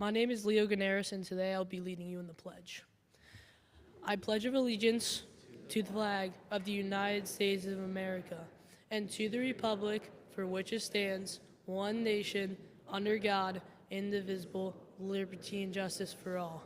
My name is Leo Ganaris, and today I'll be leading you in the pledge. I pledge of allegiance to the flag of the United States of America and to the republic for which it stands, one nation, under God, indivisible, liberty and justice for all.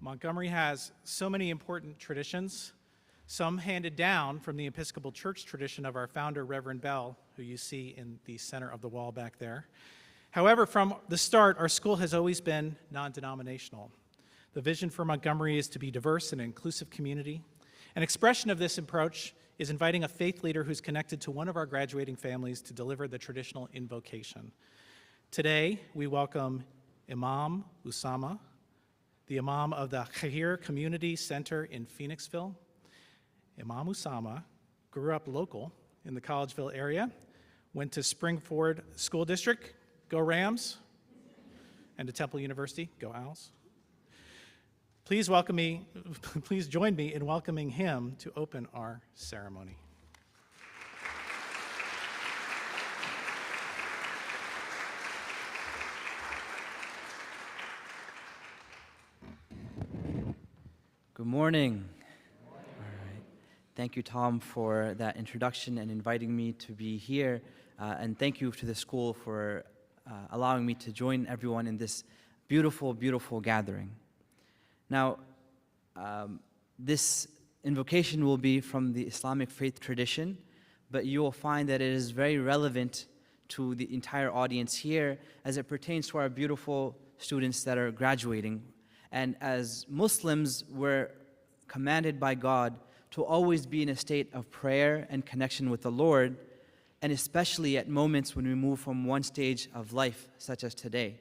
Montgomery has so many important traditions, some handed down from the Episcopal Church tradition of our founder, Reverend Bell, who you see in the center of the wall back there. However, from the start, our school has always been non-denominational. The vision for Montgomery is to be diverse and inclusive community. An expression of this approach is inviting a faith leader who's connected to one of our graduating families to deliver the traditional invocation. Today, we welcome Imam Usama, the Imam of the Khahir Community Center in Phoenixville. Imam Usama grew up local in the Collegeville area, went to Springford School District, go Rams, and to Temple University, go Owls. Please join me in welcoming him to open our ceremony. Good morning. All right. Thank you, Tom, for that introduction and inviting me to be here. And thank you to the school for allowing me to join everyone in this beautiful, beautiful gathering. Now, this invocation will be from the Islamic faith tradition, but you will find that it is very relevant to the entire audience here as it pertains to our beautiful students that are graduating. And as Muslims, we're commanded by God to always be in a state of prayer and connection with the Lord, and especially at moments when we move from one stage of life, such as today.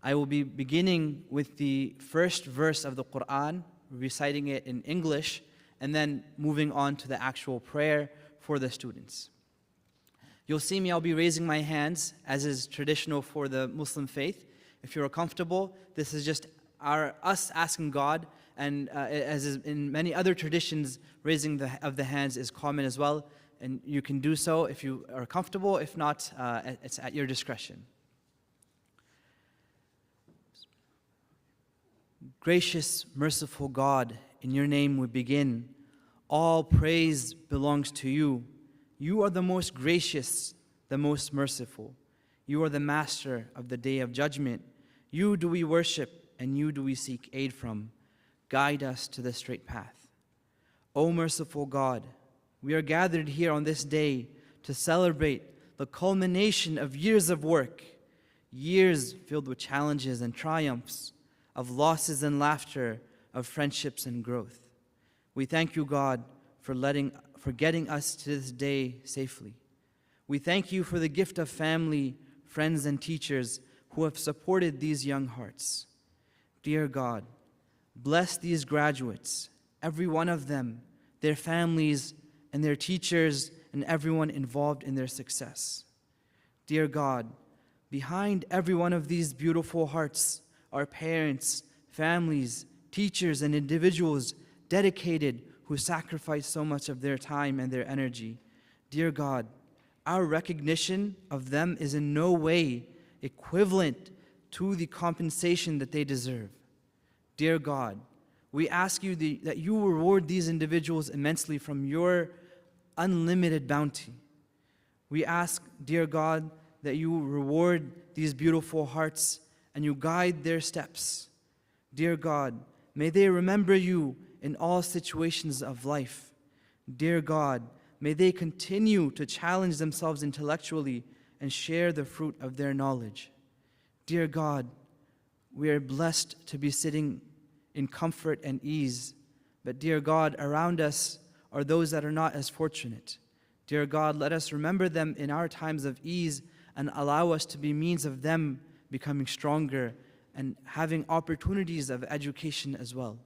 I will be beginning with the first verse of the Quran, reciting it in English, and then moving on to the actual prayer for the students. You'll see me, I'll be raising my hands, as is traditional for the Muslim faith. If you're comfortable, this is just us asking God, and as is in many other traditions, raising of the hands is common as well, and you can do so if you are comfortable. If not, it's at your discretion. Gracious, merciful God, in your name we begin. All praise belongs to you. You are the most gracious, the most merciful. You are the master of the day of judgment. You do we worship, and you do we seek aid from. Guide us to the straight path. O merciful God, we are gathered here on this day to celebrate the culmination of years of work, years filled with challenges and triumphs, of losses and laughter, of friendships and growth. We thank you, God, for getting us to this day safely. We thank you for the gift of family, friends, and teachers who have supported these young hearts. Dear God, bless these graduates, every one of them, their families, and their teachers, and everyone involved in their success. Dear God, behind every one of these beautiful hearts are parents, families, teachers, and individuals dedicated who sacrifice so much of their time and their energy. Dear God, our recognition of them is in no way equivalent to the compensation that they deserve. Dear God, we ask you that you reward these individuals immensely from your unlimited bounty. We ask, dear God, that you reward these beautiful hearts and you guide their steps. Dear God, may they remember you in all situations of life. Dear God, may they continue to challenge themselves intellectually and share the fruit of their knowledge. Dear God, we are blessed to be sitting in comfort and ease, but dear God, around us are those that are not as fortunate. Dear God, let us remember them in our times of ease and allow us to be means of them becoming stronger and having opportunities of education as well.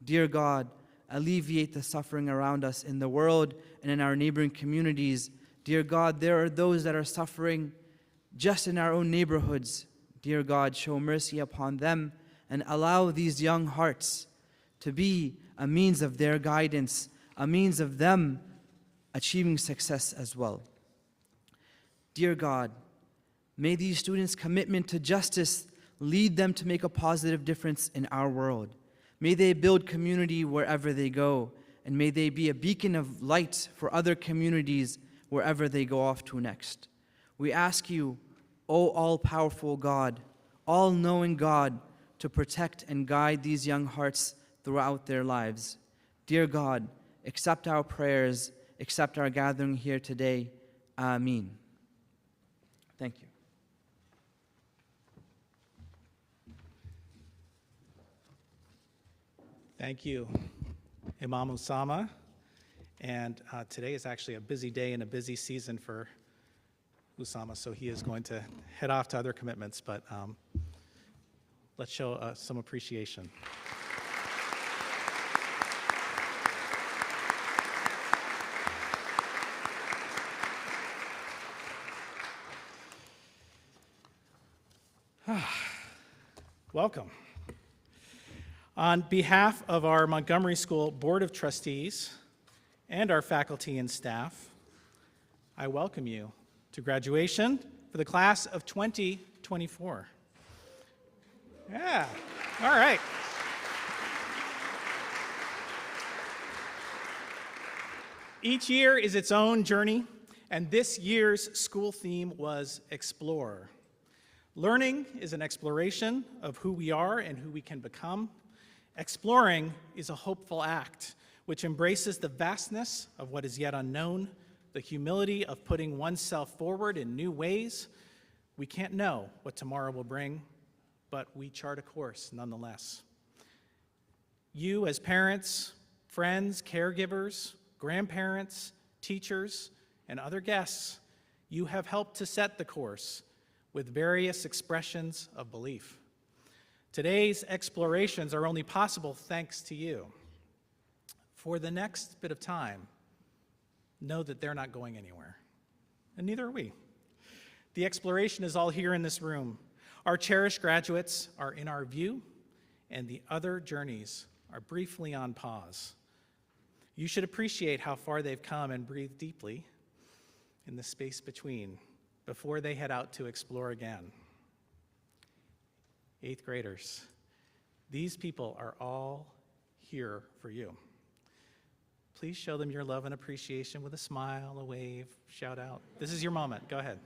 Dear God, alleviate the suffering around us in the world and in our neighboring communities. Dear God, there are those that are suffering just in our own neighborhoods. Dear God, show mercy upon them and allow these young hearts to be a means of their guidance, a means of them achieving success as well. Dear God, may these students' commitment to justice lead them to make a positive difference in our world. May they build community wherever they go, and may they be a beacon of light for other communities wherever they go off to next. We ask you, O all-powerful God, all-knowing God, to protect and guide these young hearts throughout their lives. Dear God, accept our prayers, accept our gathering here today. Ameen. Thank you. Thank you, Imam Usama. And today is actually a busy day and a busy season for Usama, so he is going to head off to other commitments, but let's show some appreciation. Welcome. On behalf of our Montgomery School Board of Trustees and our faculty and staff, I welcome you to graduation for the class of 2024. Yeah, all right. Each year is its own journey, and this year's school theme was Explore. Learning is an exploration of who we are and who we can become. Exploring is a hopeful act which embraces the vastness of what is yet unknown, the humility of putting oneself forward in new ways. We can't know what tomorrow will bring, but we chart a course nonetheless. You as parents, friends, caregivers, grandparents, teachers, and other guests, you have helped to set the course with various expressions of belief. Today's explorations are only possible thanks to you. For the next bit of time, know that they're not going anywhere, and neither are we. The exploration is all here in this room. Our cherished graduates are in our view, and the other journeys are briefly on pause. You should appreciate how far they've come and breathe deeply in the space between before they head out to explore again. 8th graders, these people are all here for you. Please show them your love and appreciation with a smile, a wave, shout out. This is your moment. Go ahead.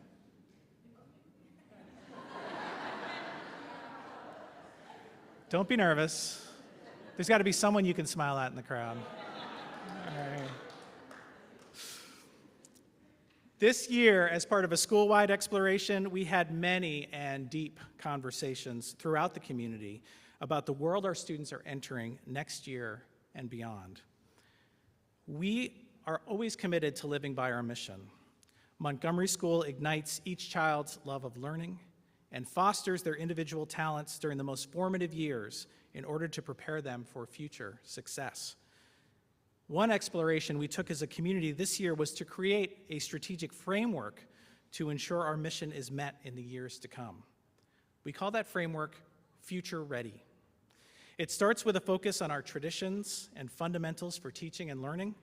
Don't be nervous. There's got to be someone you can smile at in the crowd. All right. This year, as part of a school-wide exploration, we had many and deep conversations throughout the community about the world our students are entering next year and beyond. We are always committed to living by our mission. Montgomery School ignites each child's love of learning and fosters their individual talents during the most formative years in order to prepare them for future success. One exploration we took as a community this year was to create a strategic framework to ensure our mission is met in the years to come. We call that framework Future Ready. It starts with a focus on our traditions and fundamentals for teaching and learning,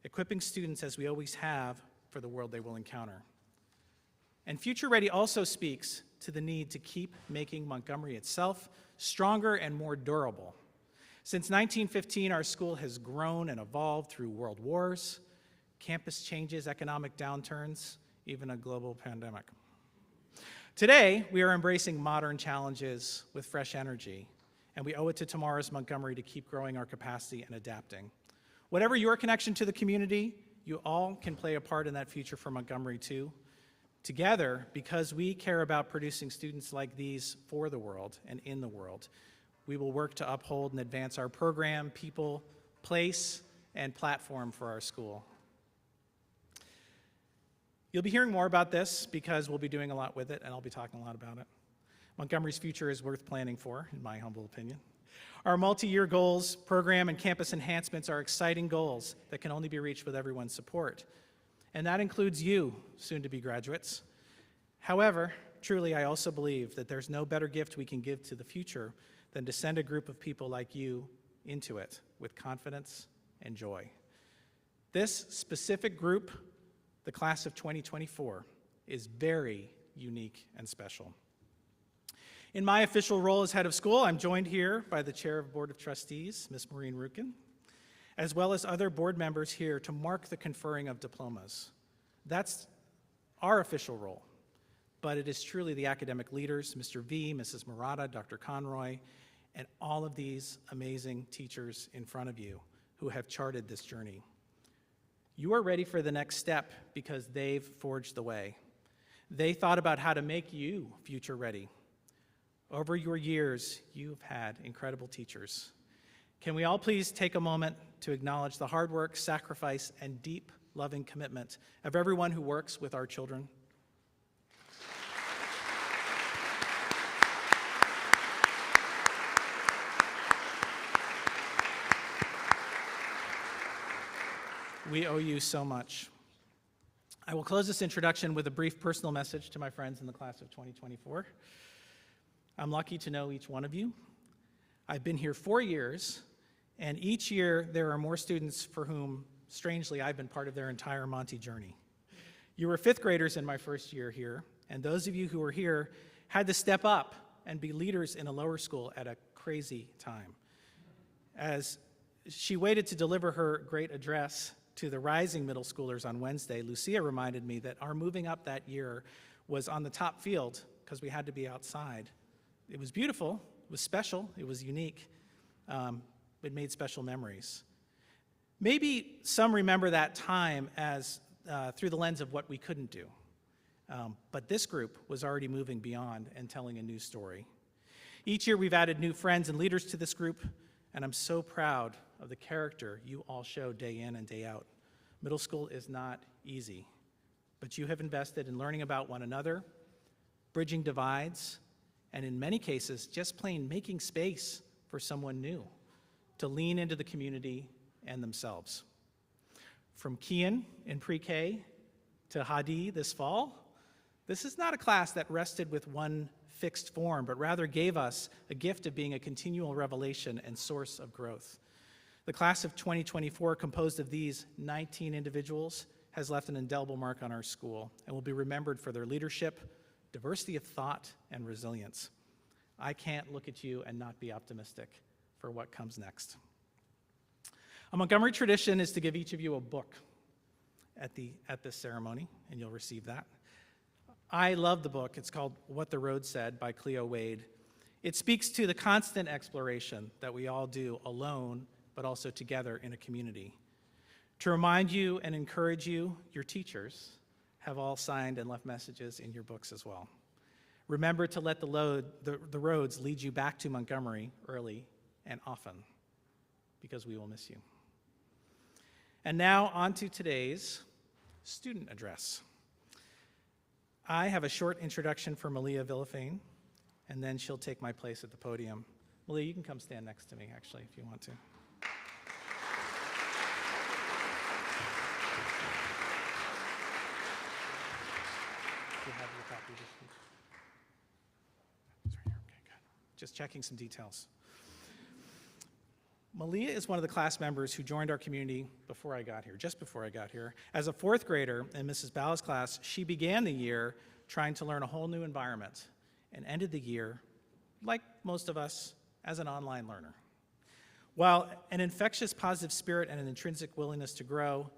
equipping students as we always have for the world they will encounter. And Future Ready also speaks to the need to keep making Montgomery itself stronger and more durable. Since 1915, our school has grown and evolved through world wars, campus changes, economic downturns, even a global pandemic. Today, we are embracing modern challenges with fresh energy, and we owe it to tomorrow's Montgomery to keep growing our capacity and adapting. Whatever your connection to the community, you all can play a part in that future for Montgomery too. Together, because we care about producing students like these for the world and in the world, we will work to uphold and advance our program, people, place, and platform for our school. You'll be hearing more about this because we'll be doing a lot with it, and I'll be talking a lot about it. Montgomery's future is worth planning for, in my humble opinion. Our multi-year goals, program, and campus enhancements are exciting goals that can only be reached with everyone's support. And that includes you, soon-to-be graduates. However, truly, I also believe that there's no better gift we can give to the future than to send a group of people like you into it with confidence and joy. This specific group, the class of 2024, is very unique and special. In my official role as head of school, I'm joined here by the chair of Board of Trustees, Ms. Maureen Rukin, as well as other board members here to mark the conferring of diplomas. That's our official role, but it is truly the academic leaders, Mr. V, Mrs. Murata, Dr. Conroy, and all of these amazing teachers in front of you who have charted this journey. You are ready for the next step because they've forged the way. They thought about how to make you future ready. Over your years, you've had incredible teachers. Can we all please take a moment to acknowledge the hard work, sacrifice, and deep, loving commitment of everyone who works with our children? We owe you so much. I will close this introduction with a brief personal message to my friends in the class of 2024. I'm lucky to know each one of you. I've been here 4 years, and each year there are more students for whom, strangely, I've been part of their entire Monty journey. You were fifth graders in my first year here, and those of you who were here had to step up and be leaders in a lower school at a crazy time. As she waited to deliver her great address to the rising middle schoolers on Wednesday, Lucia reminded me that our moving up that year was on the top field because we had to be outside. It was beautiful, it was special, it was unique. It made special memories. Maybe some remember that time as through the lens of what we couldn't do. But this group was already moving beyond and telling a new story. Each year we've added new friends and leaders to this group, and I'm so proud of the character you all show day in and day out. Middle school is not easy, but you have invested in learning about one another, bridging divides, and in many cases, just plain making space for someone new to lean into the community and themselves. From Kian in pre-K to Hadi this fall, this is not a class that rested with one fixed form, but rather gave us a gift of being a continual revelation and source of growth. The class of 2024, composed of these 19 individuals, has left an indelible mark on our school and will be remembered for their leadership, diversity of thought, and resilience. I can't look at you and not be optimistic for what comes next. A Montgomery tradition is to give each of you a book at this ceremony, and you'll receive that. I love the book. It's called What the Road Said by Cleo Wade. It speaks to the constant exploration that we all do alone, but also together in a community. To remind you and encourage you, your teachers have all signed and left messages in your books as well. Remember to let the roads lead you back to Montgomery early and often, because we will miss you. And now on to today's student address. I have a short introduction for Malia Villafane, and then she'll take my place at the podium. Malia, you can come stand next to me, actually, if you want to. You have your copy of the speech. It's right here. Okay, good. Just checking some details. Malia is one of the class members who joined our community before I got here, just before I got here. As a fourth grader in Mrs. Ball's class, she began the year trying to learn a whole new environment and ended the year, like most of us, as an online learner. While an infectious positive spirit and an intrinsic willingness to grow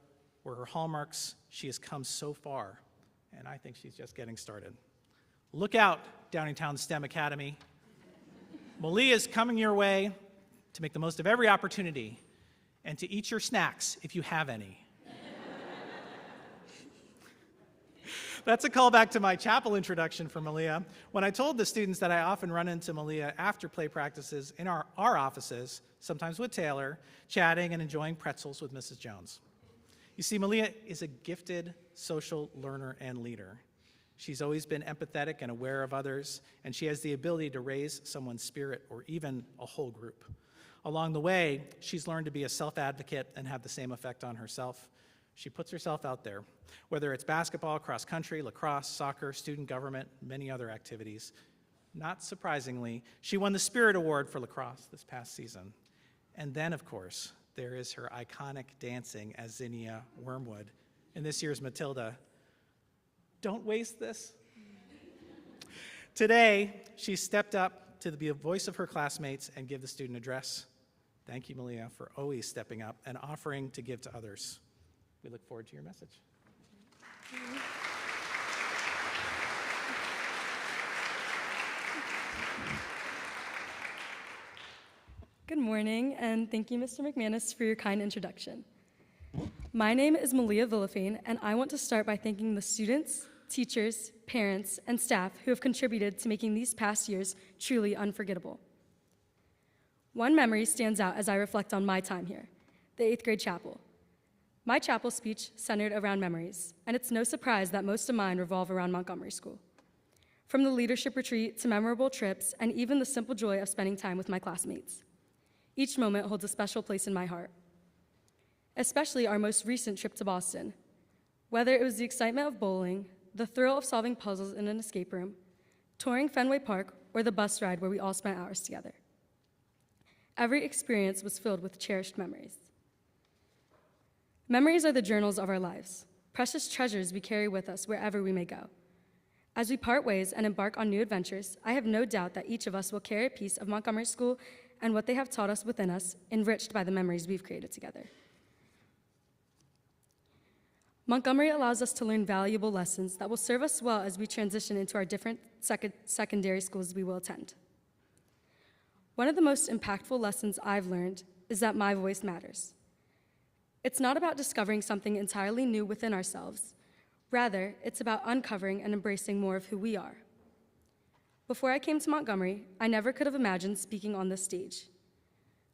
were her hallmarks, she has come so far, and I think she's just getting started. Look out, Downingtown STEM Academy. Malia is coming your way to make the most of every opportunity and to eat your snacks if you have any. That's a callback to my chapel introduction for Malia, when I told the students that I often run into Malia after play practices in our offices, sometimes with Taylor, chatting and enjoying pretzels with Mrs. Jones. You see, Malia is a gifted social learner and leader. She's always been empathetic and aware of others, and she has the ability to raise someone's spirit or even a whole group. Along the way, she's learned to be a self-advocate and have the same effect on herself. She puts herself out there, whether it's basketball, cross country, lacrosse, soccer, student government, many other activities. Not surprisingly, she won the Spirit Award for lacrosse this past season. And then, of course, there is her iconic dancing as Zinnia Wormwood in this year's Matilda. Don't waste this. Today, she stepped up to be a voice of her classmates and give the student address. Thank you, Malia, for always stepping up and offering to give to others. We look forward to your message. Good morning, and thank you, Mr. McManus, for your kind introduction. My name is Malia Villafane, and I want to start by thanking the students, teachers, parents, and staff who have contributed to making these past years truly unforgettable. One memory stands out as I reflect on my time here, the 8th grade chapel. My chapel speech centered around memories, and it's no surprise that most of mine revolve around Montgomery School. From the leadership retreat to memorable trips, and even the simple joy of spending time with my classmates. Each moment holds a special place in my heart, especially our most recent trip to Boston. Whether it was the excitement of bowling, the thrill of solving puzzles in an escape room, touring Fenway Park, or the bus ride where we all spent hours together. Every experience was filled with cherished memories. Memories are the journals of our lives, precious treasures we carry with us wherever we may go. As we part ways and embark on new adventures, I have no doubt that each of us will carry a piece of Montgomery School and what they have taught us within us, enriched by the memories we've created together. Montgomery allows us to learn valuable lessons that will serve us well as we transition into our different secondary schools we will attend. One of the most impactful lessons I've learned is that my voice matters. It's not about discovering something entirely new within ourselves. Rather, it's about uncovering and embracing more of who we are. Before I came to Montgomery, I never could have imagined speaking on this stage.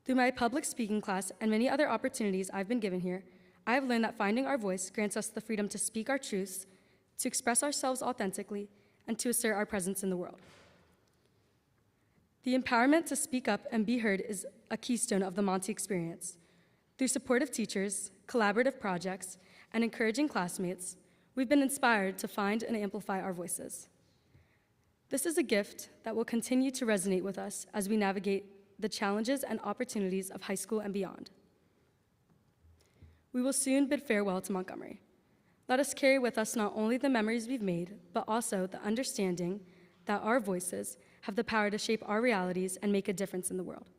Through my public speaking class and many other opportunities I've been given here, I have learned that finding our voice grants us the freedom to speak our truths, to express ourselves authentically, and to assert our presence in the world. The empowerment to speak up and be heard is a keystone of the Monty experience. Through supportive teachers, collaborative projects, and encouraging classmates, we've been inspired to find and amplify our voices. This is a gift that will continue to resonate with us as we navigate the challenges and opportunities of high school and beyond. We will soon bid farewell to Montgomery. Let us carry with us not only the memories we've made, but also the understanding that our voices have the power to shape our realities and make a difference in the world.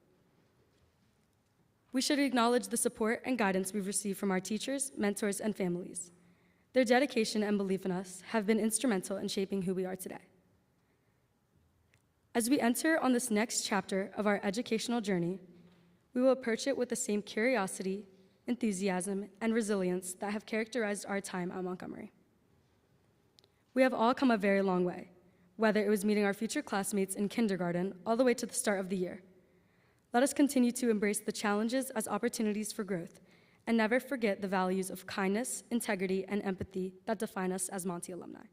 We should acknowledge the support and guidance we've received from our teachers, mentors, and families. Their dedication and belief in us have been instrumental in shaping who we are today. As we enter on this next chapter of our educational journey, we will approach it with the same curiosity, enthusiasm, and resilience that have characterized our time at Montgomery. We have all come a very long way, whether it was meeting our future classmates in kindergarten all the way to the start of the year. Let us continue to embrace the challenges as opportunities for growth and never forget the values of kindness, integrity, and empathy that define us as Monty alumni.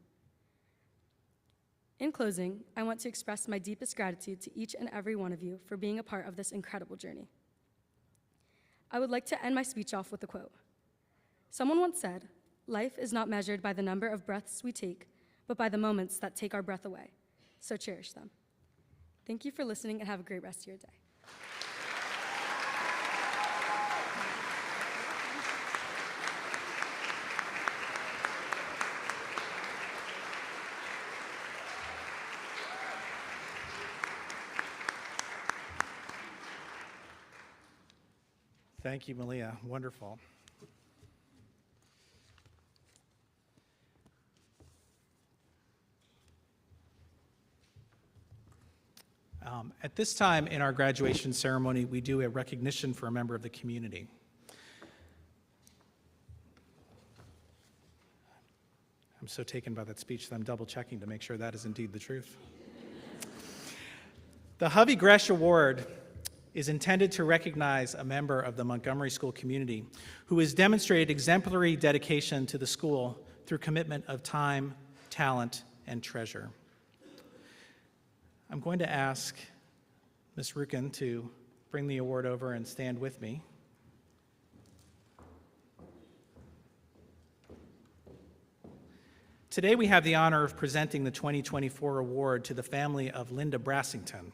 In closing, I want to express my deepest gratitude to each and every one of you for being a part of this incredible journey. I would like to end my speech off with a quote. Someone once said, "Life is not measured by the number of breaths we take, but by the moments that take our breath away. So cherish them." Thank you for listening and have a great rest of your day. Thank you, Malia. Wonderful. At this time in our graduation ceremony, we do a recognition for a member of the community. I'm so taken by that speech that I'm double checking to make sure that is indeed the truth. The Hovey Gresh Award is intended to recognize a member of the Montgomery School community who has demonstrated exemplary dedication to the school through commitment of time, talent, and treasure. I'm going to ask Ms. Rukin to bring the award over and stand with me. Today we have the honor of presenting the 2024 award to the family of Linda Brassington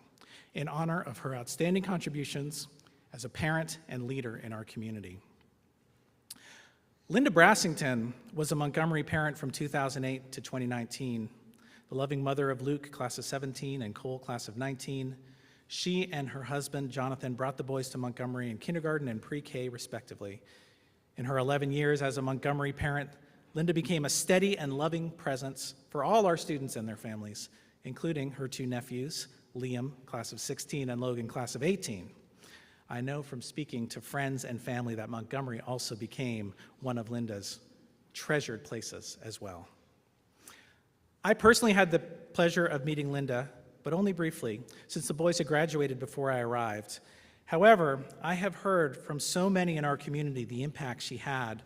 in honor of her outstanding contributions as a parent and leader in our community. Linda Brassington was a Montgomery parent from 2008 to 2019, the loving mother of Luke, class of 17, and Cole, class of 19. She and her husband, Jonathan, brought the boys to Montgomery in kindergarten and pre-K, respectively. In her 11 years as a Montgomery parent, Linda became a steady and loving presence for all our students and their families, including her two nephews, Liam, class of 16, and Logan, class of 18. I know from speaking to friends and family that Montgomery also became one of Linda's treasured places as well. I personally had the pleasure of meeting Linda, but only briefly, since the boys had graduated before I arrived. However, I have heard from so many in our community the impact she had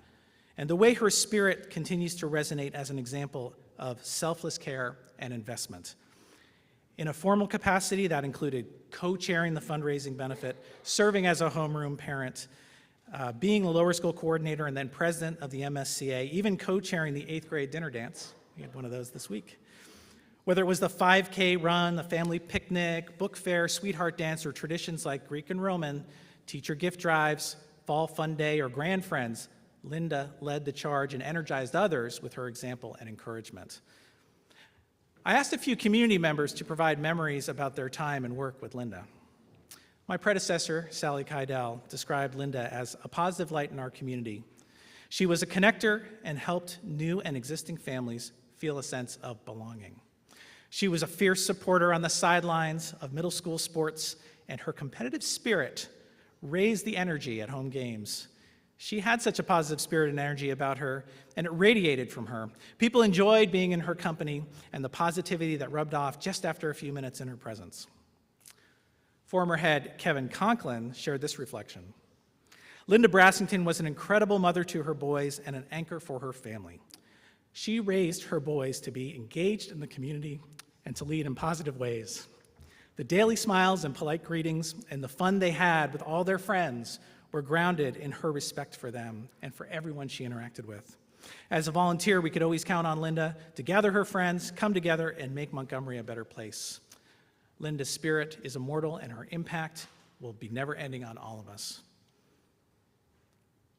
and the way her spirit continues to resonate as an example of selfless care and investment. In a formal capacity, that included co-chairing the fundraising benefit, serving as a homeroom parent, being a lower school coordinator, and then president of the MSCA, even co-chairing the 8th grade dinner dance. We had one of those this week. Whether it was the 5K run, the family picnic, book fair, sweetheart dance, or traditions like Greek and Roman, teacher gift drives, fall fun day, or grand friends, Linda led the charge and energized others with her example and encouragement. I asked a few community members to provide memories about their time and work with Linda. My predecessor, Sally Keidel, described Linda as a positive light in our community. She was a connector and helped new and existing families feel a sense of belonging. She was a fierce supporter on the sidelines of middle school sports, and her competitive spirit raised the energy at home games. She had such a positive spirit and energy about her, and it radiated from her. People enjoyed being in her company and the positivity that rubbed off just after a few minutes in her presence. Former head Kevin Conklin shared this reflection. Linda Brassington was an incredible mother to her boys and an anchor for her family. She raised her boys to be engaged in the community and to lead in positive ways. The daily smiles and polite greetings and the fun they had with all their friends were grounded in her respect for them and for everyone she interacted with. As a volunteer, we could always count on Linda to gather her friends, come together, and make Montgomery a better place. Linda's spirit is immortal, and her impact will be never ending on all of us.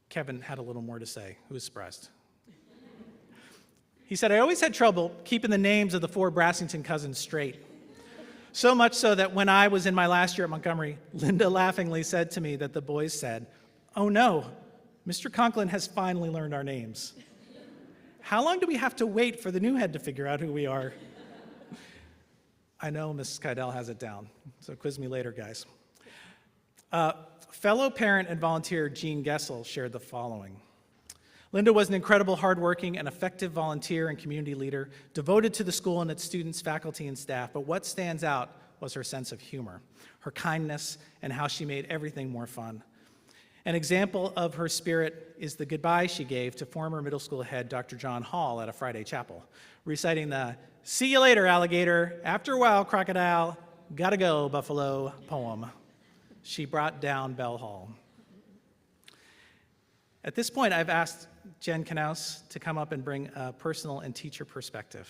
Kevin had a little more to say. Who was surprised? He said, I always had trouble keeping the names of the 4 Brassington cousins straight. So much so that when I was in my last year at Montgomery, Linda laughingly said to me that the boys said, oh no, Mr. Conklin has finally learned our names. How long do we have to wait for the new head to figure out who we are? I know Mrs. Keidel has it down, so quiz me later, guys. Fellow parent and volunteer Jean Gessel shared the following. Linda was an incredible, hardworking, and effective volunteer and community leader, devoted to the school and its students, faculty, and staff. But what stands out was her sense of humor, her kindness, and how she made everything more fun. An example of her spirit is the goodbye she gave to former middle school head Dr. John Hall at a Friday chapel, reciting the "See you later, alligator, after a while, crocodile, gotta go, buffalo" poem. She brought down Bell Hall. At this point, I've asked Jen Knaus to come up and bring a personal and teacher perspective.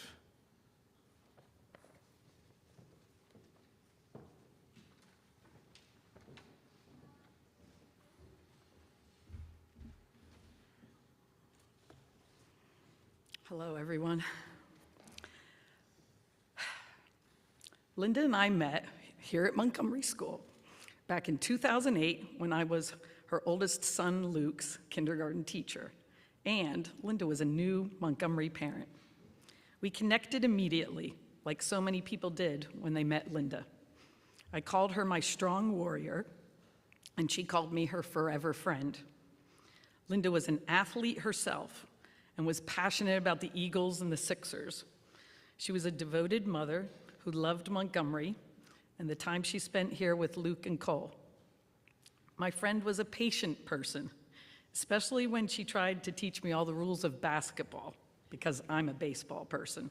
Hello, everyone. Linda and I met here at Montgomery School back in 2008 when I was her oldest son, Luke's kindergarten teacher, and Linda was a new Montgomery parent. We connected immediately, like so many people did when they met Linda. I called her my strong warrior, and she called me her forever friend. Linda was an athlete herself and was passionate about the Eagles and the Sixers. She was a devoted mother who loved Montgomery and the time she spent here with Luke and Cole. My friend was a patient person, especially when she tried to teach me all the rules of basketball, because I'm a baseball person.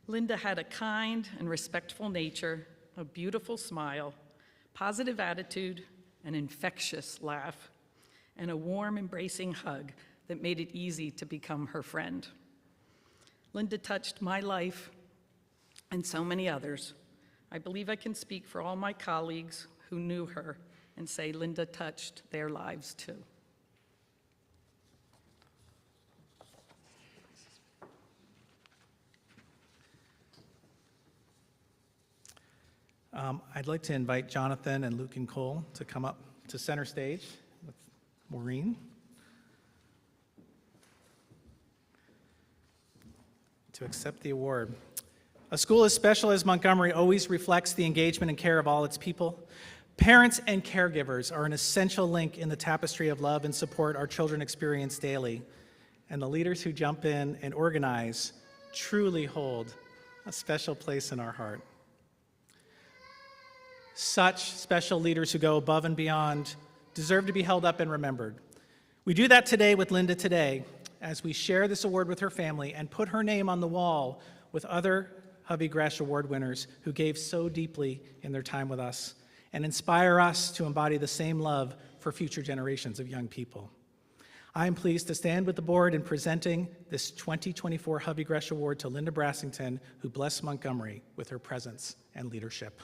Linda had a kind and respectful nature, a beautiful smile, positive attitude, an infectious laugh, and a warm, embracing hug that made it easy to become her friend. Linda touched my life and so many others. I believe I can speak for all my colleagues who knew her and say Linda touched their lives too. I'd like to invite Jonathan and Luke and Cole to come up to center stage with Maureen. To accept the award. A school as special as Montgomery always reflects the engagement and care of all its people. Parents and caregivers are an essential link in the tapestry of love and support our children experience daily. And the leaders who jump in and organize truly hold a special place in our heart. Such special leaders who go above and beyond deserve to be held up and remembered. We do that today with Linda today as we share this award with her family and put her name on the wall with other Hubby Gresh Award winners who gave so deeply in their time with us and inspire us to embody the same love for future generations of young people. I am pleased to stand with the board in presenting this 2024 Hubby Gresh Award to Linda Brassington, who blessed Montgomery with her presence and leadership.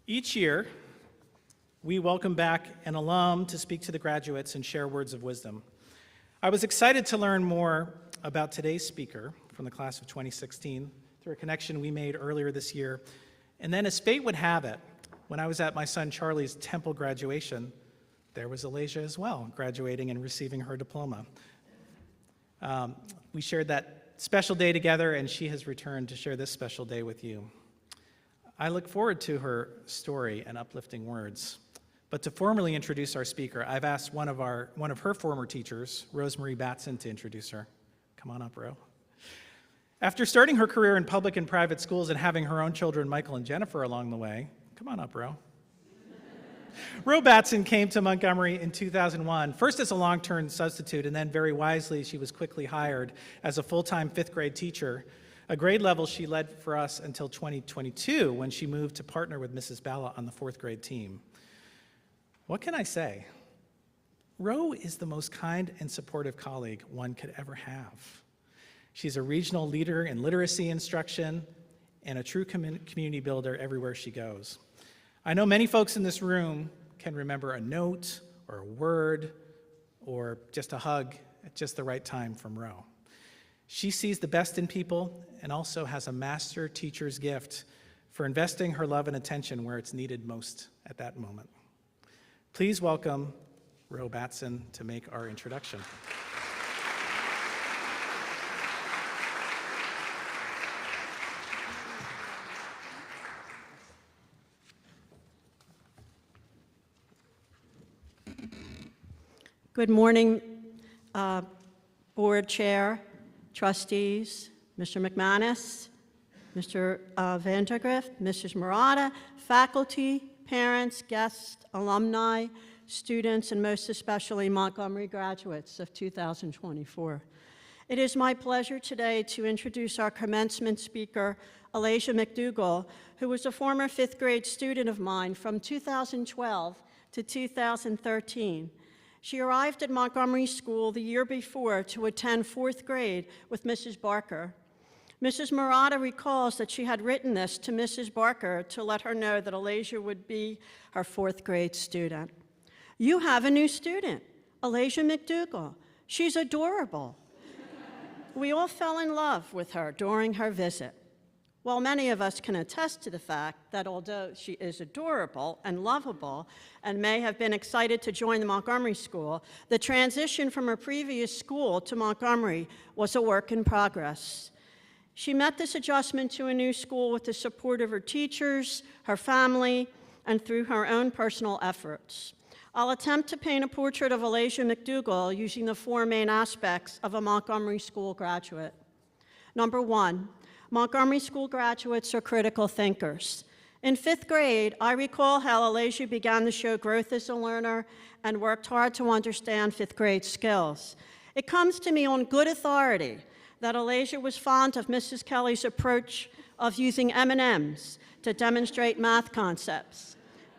Each year, we welcome back an alum to speak to the graduates and share words of wisdom. I was excited to learn more about today's speaker from the class of 2016 through a connection we made earlier this year. And then, as fate would have it, when I was at my son Charlie's Temple graduation, there was Alasia as well, graduating and receiving her diploma. We shared that special day together, and she has returned to share this special day with you. I look forward to her story and uplifting words. But to formally introduce our speaker, I've asked one of her former teachers, Rosemarie Batson, to introduce her. Come on up, Ro. After starting her career in public and private schools and having her own children, Michael and Jennifer, along the way, come on up, Ro. Ro Batson came to Montgomery in 2001, first as a long-term substitute, and then very wisely, she was quickly hired as a full-time fifth grade teacher, a grade level she led for us until 2022 when she moved to partner with Mrs. Balla on the fourth grade team. What can I say? Ro is the most kind and supportive colleague one could ever have. She's a regional leader in literacy instruction and a true community builder everywhere she goes. I know many folks in this room can remember a note or a word or just a hug at just the right time from Ro. She sees the best in people and also has a master teacher's gift for investing her love and attention where it's needed most at that moment. Please welcome Ro Batson to make our introduction. Good morning, Board Chair, Trustees, Mr. McManus, Mr. Vandergrift, Mrs. Murata, faculty, parents, guests, alumni, students, and most especially Montgomery graduates of 2024. It is my pleasure today to introduce our commencement speaker, Alasia McDougall, who was a former fifth grade student of mine from 2012 to 2013. She arrived at Montgomery School the year before to attend fourth grade with Mrs. Barker. Mrs. Murata recalls that she had written this to Mrs. Barker to let her know that Alasia would be her fourth grade student. You have a new student, Alasia McDougall. She's adorable. We all fell in love with her during her visit. While many of us can attest to the fact that although she is adorable and lovable and may have been excited to join the Montgomery School, the transition from her previous school to Montgomery was a work in progress. She met this adjustment to a new school with the support of her teachers, her family, and through her own personal efforts. I'll attempt to paint a portrait of Alasia McDougall using the four main aspects of a Montgomery School graduate. Number one, Montgomery School graduates are critical thinkers. In 5th grade, I recall how Alasia began to show growth as a learner and worked hard to understand 5th grade skills. It comes to me on good authority that Alasia was fond of Mrs. Kelly's approach of using M&Ms to demonstrate math concepts.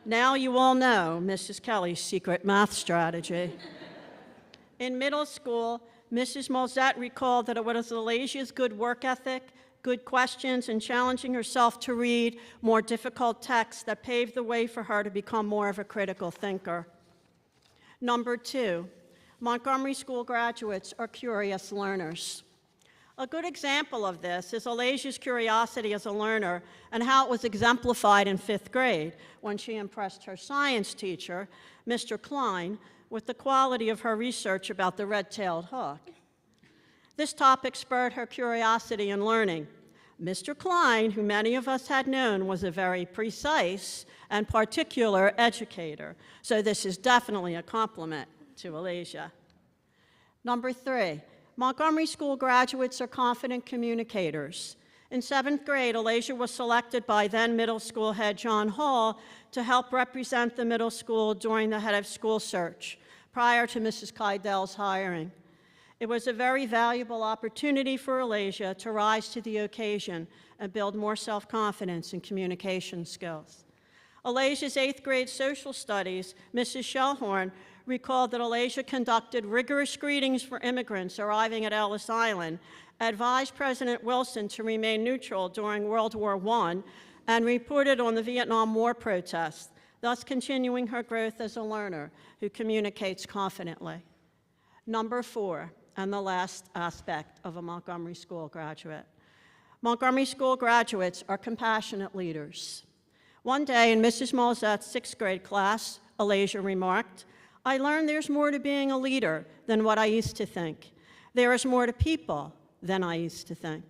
Now you all know Mrs. Kelly's secret math strategy. In middle school, Mrs. Molzette recalled that it was Alasia's good work ethic, good questions, and challenging herself to read more difficult texts that paved the way for her to become more of a critical thinker. Number two, Montgomery School graduates are curious learners. A good example of this is Alasia's curiosity as a learner and how it was exemplified in 5th grade when she impressed her science teacher, Mr. Klein, with the quality of her research about the red-tailed hawk. This topic spurred her curiosity in learning. Mr. Klein, who many of us had known, was a very precise and particular educator, so this is definitely a compliment to Alasia. Number three, Montgomery School graduates are confident communicators. In 7th grade, Alasia was selected by then middle school head John Hall to help represent the middle school during the head of school search prior to Mrs. Keidel's hiring. It was a very valuable opportunity for Alasia to rise to the occasion and build more self-confidence and communication skills. Alasia's 8th grade social studies, Mrs. Shellhorn, recalled that Alasia conducted rigorous greetings for immigrants arriving at Ellis Island, advised President Wilson to remain neutral during World War I, and reported on the Vietnam War protests, thus continuing her growth as a learner who communicates confidently. Number four, and the last aspect of a Montgomery School graduate. Montgomery School graduates are compassionate leaders. One day in Mrs. Molzette's 6th grade class, Alasia remarked, "I learned there's more to being a leader than what I used to think. There is more to people than I used to think."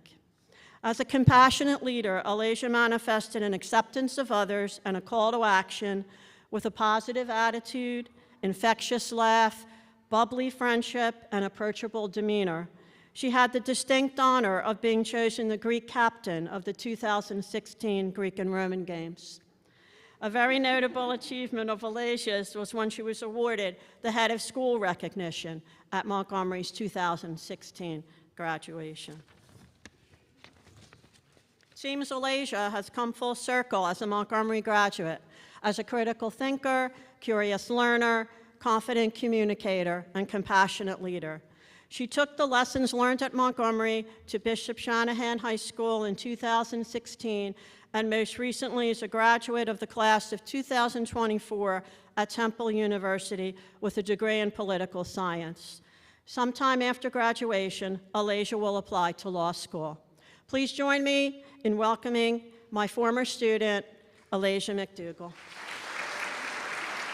As a compassionate leader, Alasia manifested an acceptance of others and a call to action with a positive attitude, infectious laugh, bubbly friendship, and approachable demeanor. She had the distinct honor of being chosen the Greek captain of the 2016 Greek and Roman Games. A very notable achievement of Alasia's was when she was awarded the head of school recognition at Montgomery's 2016 graduation. It seems Alasia has come full circle as a Montgomery graduate, as a critical thinker, curious learner, confident communicator, and compassionate leader. She took the lessons learned at Montgomery to Bishop Shanahan High School in 2016, and most recently is a graduate of the class of 2024 at Temple University with a degree in political science. Sometime after graduation, Alasia will apply to law school. Please join me in welcoming my former student, Alasia McDougall.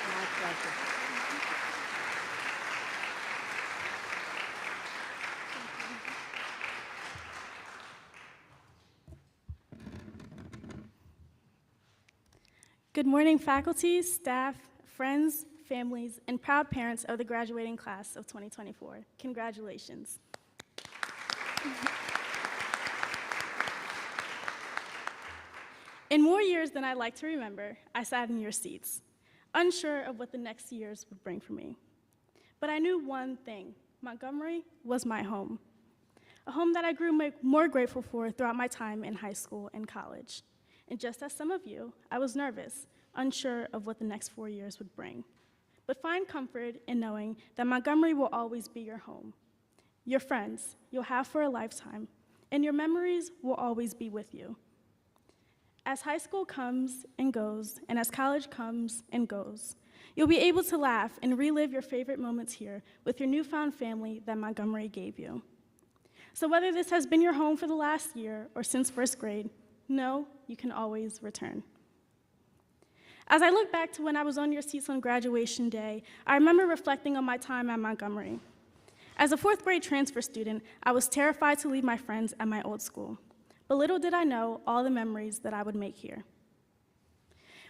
My pleasure. Good morning, faculty, staff, friends, families, and proud parents of the graduating class of 2024. Congratulations. In more years than I'd like to remember, I sat in your seats, unsure of what the next years would bring for me. But I knew one thing: Montgomery was my home, a home that I grew more grateful for throughout my time in high school and college. And just as some of you, I was nervous, unsure of what the next 4 years would bring. But find comfort in knowing that Montgomery will always be your home, your friends you'll have for a lifetime, and your memories will always be with you. As high school comes and goes, and as college comes and goes, you'll be able to laugh and relive your favorite moments here with your newfound family that Montgomery gave you. So whether this has been your home for the last year or since first grade, No, you can always return. As I look back to when I was on your seats on graduation day, I remember reflecting on my time at Montgomery. As a fourth grade transfer student, I was terrified to leave my friends at my old school. But little did I know all the memories that I would make here.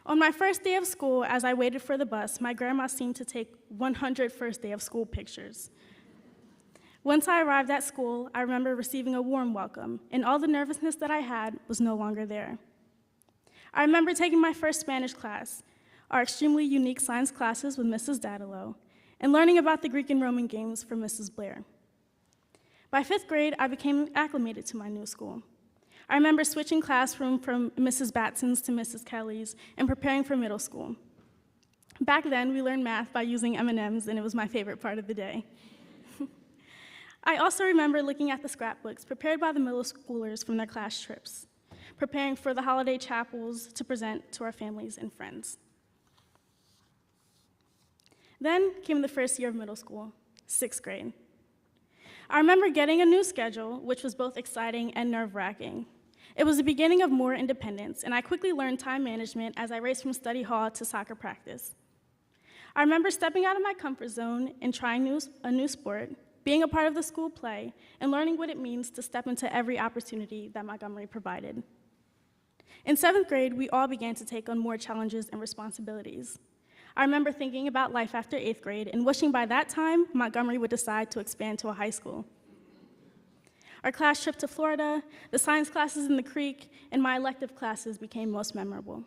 On my first day of school, as I waited for the bus, my grandma seemed to take 100 first day of school pictures. Once I arrived at school, I remember receiving a warm welcome, and all the nervousness that I had was no longer there. I remember taking my first Spanish class, our extremely unique science classes with Mrs. Dadalow, and learning about the Greek and Roman games from Mrs. Blair. By fifth grade, I became acclimated to my new school. I remember switching classroom from Mrs. Batson's to Mrs. Kelly's and preparing for middle school. Back then, we learned math by using M&Ms, and it was my favorite part of the day. I also remember looking at the scrapbooks prepared by the middle schoolers from their class trips, preparing for the holiday chapels to present to our families and friends. Then came the first year of middle school, sixth grade. I remember getting a new schedule, which was both exciting and nerve-wracking. It was the beginning of more independence, and I quickly learned time management as I raced from study hall to soccer practice. I remember stepping out of my comfort zone and trying a new sport, being a part of the school play, and learning what it means to step into every opportunity that Montgomery provided. In seventh grade, we all began to take on more challenges and responsibilities. I remember thinking about life after eighth grade and wishing by that time Montgomery would decide to expand to a high school. Our class trip to Florida, the science classes in the creek, and my elective classes became most memorable.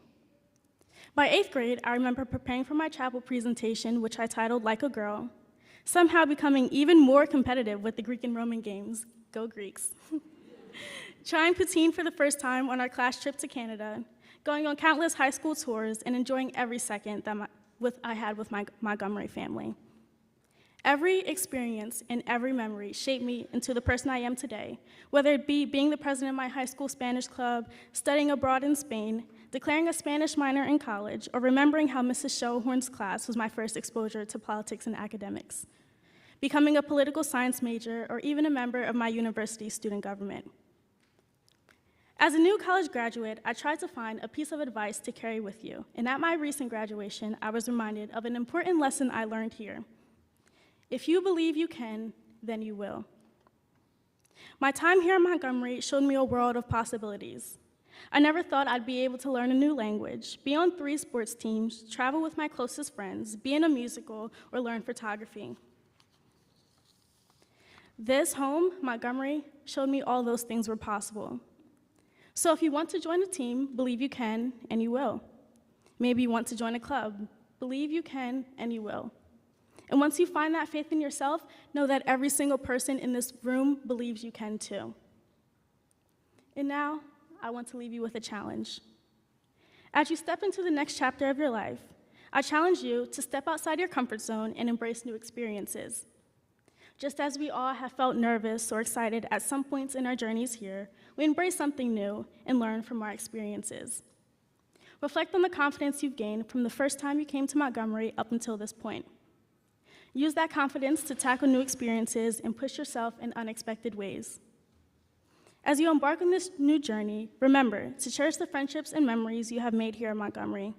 By eighth grade, I remember preparing for my chapel presentation, which I titled Like a Girl, somehow becoming even more competitive with the Greek and Roman games. Go Greeks. Trying poutine for the first time on our class trip to Canada, going on countless high school tours, and enjoying every second that I had with my Montgomery family. Every experience and every memory shaped me into the person I am today, whether it be being the president of my high school Spanish club, studying abroad in Spain, declaring a Spanish minor in college, or remembering how Mrs. Shellhorn's class was my first exposure to politics and academics, becoming a political science major, or even a member of my university's student government. As a new college graduate, I tried to find a piece of advice to carry with you, and at my recent graduation, I was reminded of an important lesson I learned here. If you believe you can, then you will. My time here in Montgomery showed me a world of possibilities. I never thought I'd be able to learn a new language, be on 3 sports teams, travel with my closest friends, be in a musical, or learn photography. This home, Montgomery, showed me all those things were possible. So if you want to join a team, believe you can, and you will. Maybe you want to join a club, believe you can, and you will. And once you find that faith in yourself, know that every single person in this room believes you can too. And now, I want to leave you with a challenge. As you step into the next chapter of your life, I challenge you to step outside your comfort zone and embrace new experiences. Just as we all have felt nervous or excited at some points in our journeys here, we embrace something new and learn from our experiences. Reflect on the confidence you've gained from the first time you came to Montgomery up until this point. Use that confidence to tackle new experiences and push yourself in unexpected ways. As you embark on this new journey, remember to cherish the friendships and memories you have made here at Montgomery.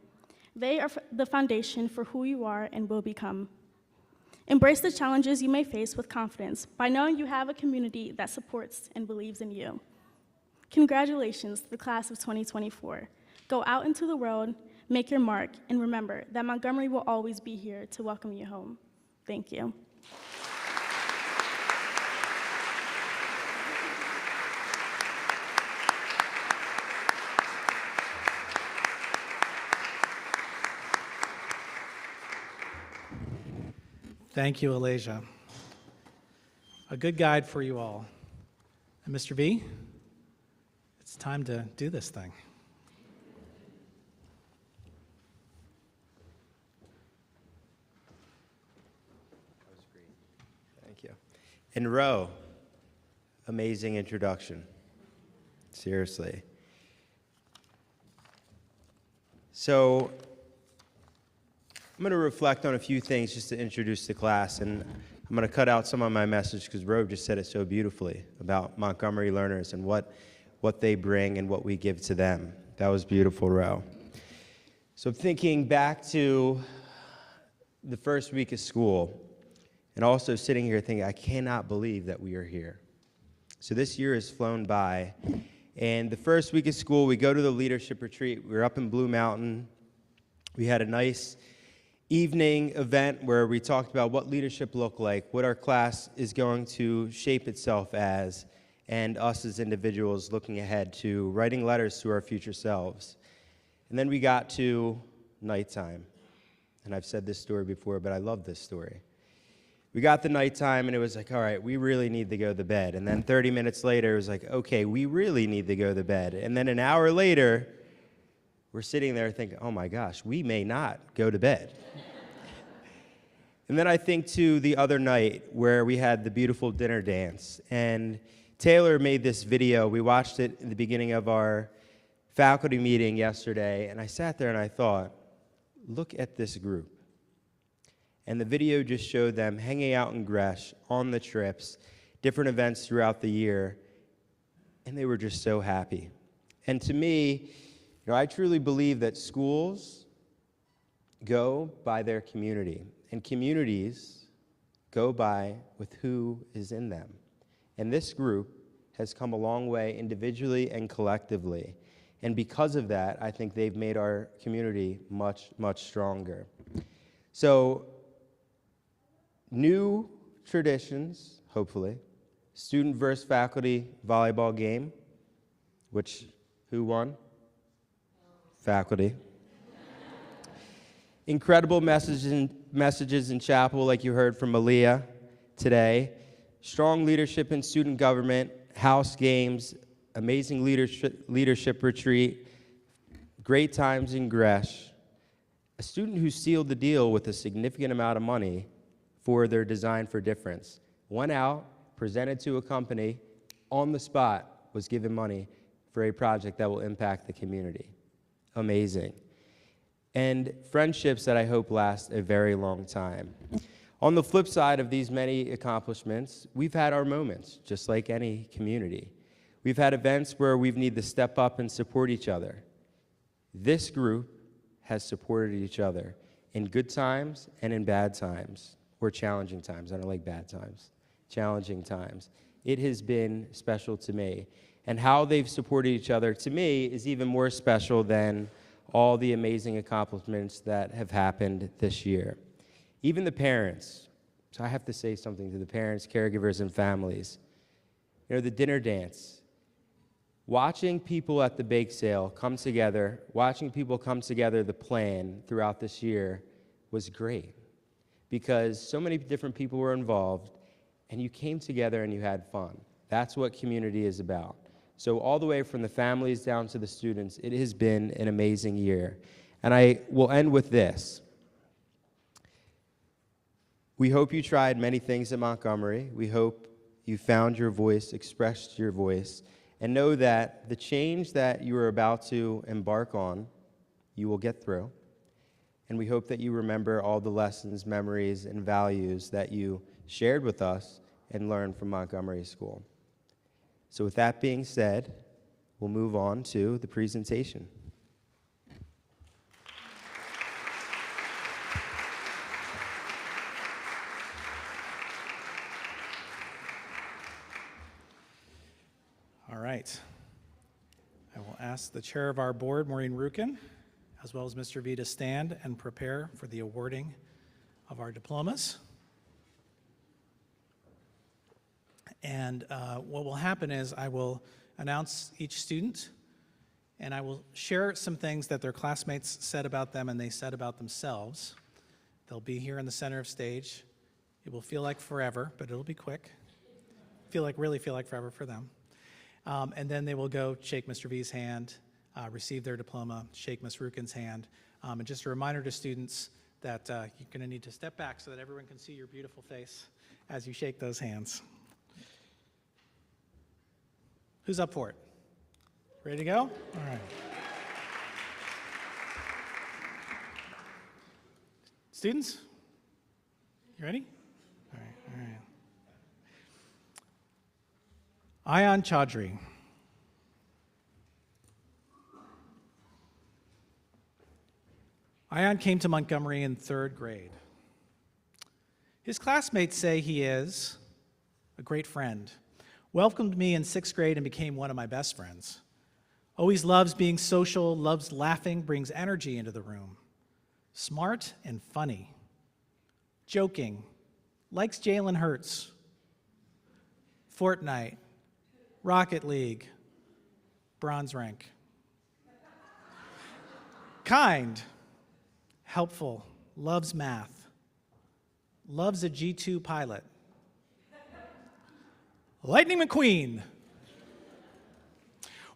They are the foundation for who you are and will become. Embrace the challenges you may face with confidence by knowing you have a community that supports and believes in you. Congratulations to the class of 2024. Go out into the world, make your mark, and remember that Montgomery will always be here to welcome you home. Thank you. Thank you, Alasia. A good guide for you all. And Mr. V, it's time to do this thing. That was great. Thank you. And Ro, amazing introduction. Seriously. So, I'm going to reflect on a few things just to introduce the class, and I'm going to cut out some of my message because Rob just said it so beautifully about Montgomery learners and what what they bring and what we give to them. That was beautiful, Ro. So thinking back to the first week of school, and also sitting here thinking, I cannot believe that we are here. So this year has flown by, and the first week of school, we go to the leadership retreat. We were up in Blue Mountain. We had a nice evening event where we talked about what leadership looked like, what our class is going to shape itself as, and us as individuals looking ahead to writing letters to our future selves. And then we got to nighttime. And I've said this story before, but I love this story. We got to nighttime, and it was like, all right, we really need to go to bed. And then 30 minutes later, it was like, okay, we really need to go to bed. And then an hour later, we're sitting there thinking, oh my gosh, we may not go to bed. And then I think to the other night where we had the beautiful dinner dance. And Taylor made this video. We watched it in the beginning of our faculty meeting yesterday. And I sat there and I thought, look at this group. And the video just showed them hanging out in Gresh, on the trips, different events throughout the year, and they were just so happy. And to me, I truly believe that schools go by their community, and communities go by with who is in them. And this group has come a long way individually and collectively. And because of that, I think they've made our community much, much stronger. So, new traditions, hopefully. Student versus faculty volleyball game, which, who won? Faculty. Incredible messages in chapel, like you heard from Malia today. Strong leadership in student government, house games, amazing leadership retreat, great times in Gresh. A student who sealed the deal with a significant amount of money for their Design for Difference. Went out, presented to a company, on the spot, was given money for a project that will impact the community. Amazing. And friendships that I hope last a very long time. On the flip side of these many accomplishments, we've had our moments, just like any community. We've had events where we've needed to step up and support each other. This group has supported each other in good times and in bad times, or challenging times. I don't like bad times. Challenging times. It has been special to me. And how they've supported each other, to me, is even more special than all the amazing accomplishments that have happened this year. Even the parents. So I have to say something to the parents, caregivers, and families. The dinner dance. Watching people at the bake sale come together, watching people come together to plan throughout this year was great. Because so many different people were involved, and you came together and you had fun. That's what community is about. So all the way from the families down to the students, it has been an amazing year. And I will end with this. We hope you tried many things at Montgomery. We hope you found your voice, expressed your voice, and know that the change that you are about to embark on, you will get through. And we hope that you remember all the lessons, memories, and values that you shared with us and learned from Montgomery School. So with that being said, we'll move on to the presentation. All right. I will ask the chair of our board, Maureen Rukin, as well as Mr. V, to stand and prepare for the awarding of our diplomas. And what will happen is I will announce each student, and I will share some things that their classmates said about them and they said about themselves. They'll be here in the center of stage. It will feel like forever, but it'll be quick. Really feel like forever for them. And then they will go shake Mr. V's hand, receive their diploma, shake Ms. Rukin's hand. And just a reminder to students that you're going to need to step back so that everyone can see your beautiful face as you shake those hands. Who's up for it? Ready to go? All right. Students, you ready? All right. Ayan Chaudhry. Ion came to Montgomery in 3rd grade. His classmates say he is a great friend, welcomed me in 6th grade and became one of my best friends. Always loves being social, loves laughing, brings energy into the room. Smart and funny. Joking. Likes Jalen Hurts. Fortnite. Rocket League. Bronze rank. Kind. Helpful. Loves math. Loves a G2 pilot. Lightning McQueen.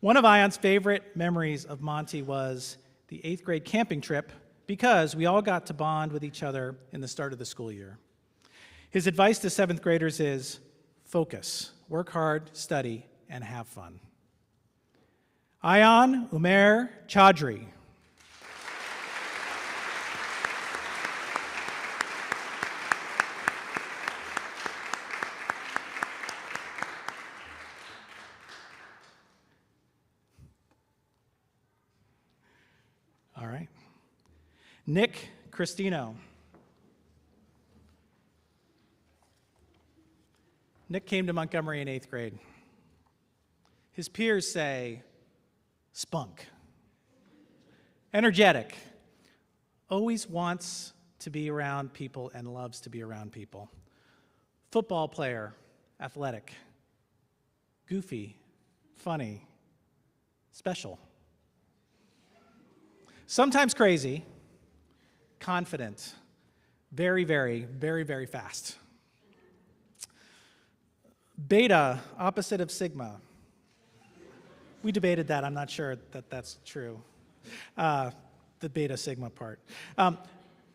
One of Ion's favorite memories of Monty was the 8th grade camping trip because we all got to bond with each other in the start of the school year. His advice to 7th graders is focus, work hard, study, and have fun. Ion Umair Chaudhry. All right. Nick Cristino. Nick came to Montgomery in 8th grade. His peers say, spunk, energetic, always wants to be around people and loves to be around people. Football player, athletic, goofy, funny, special. Sometimes crazy, confident, very, very, very, very fast. Beta, opposite of sigma. We debated that. I'm not sure that that's true. The beta sigma part.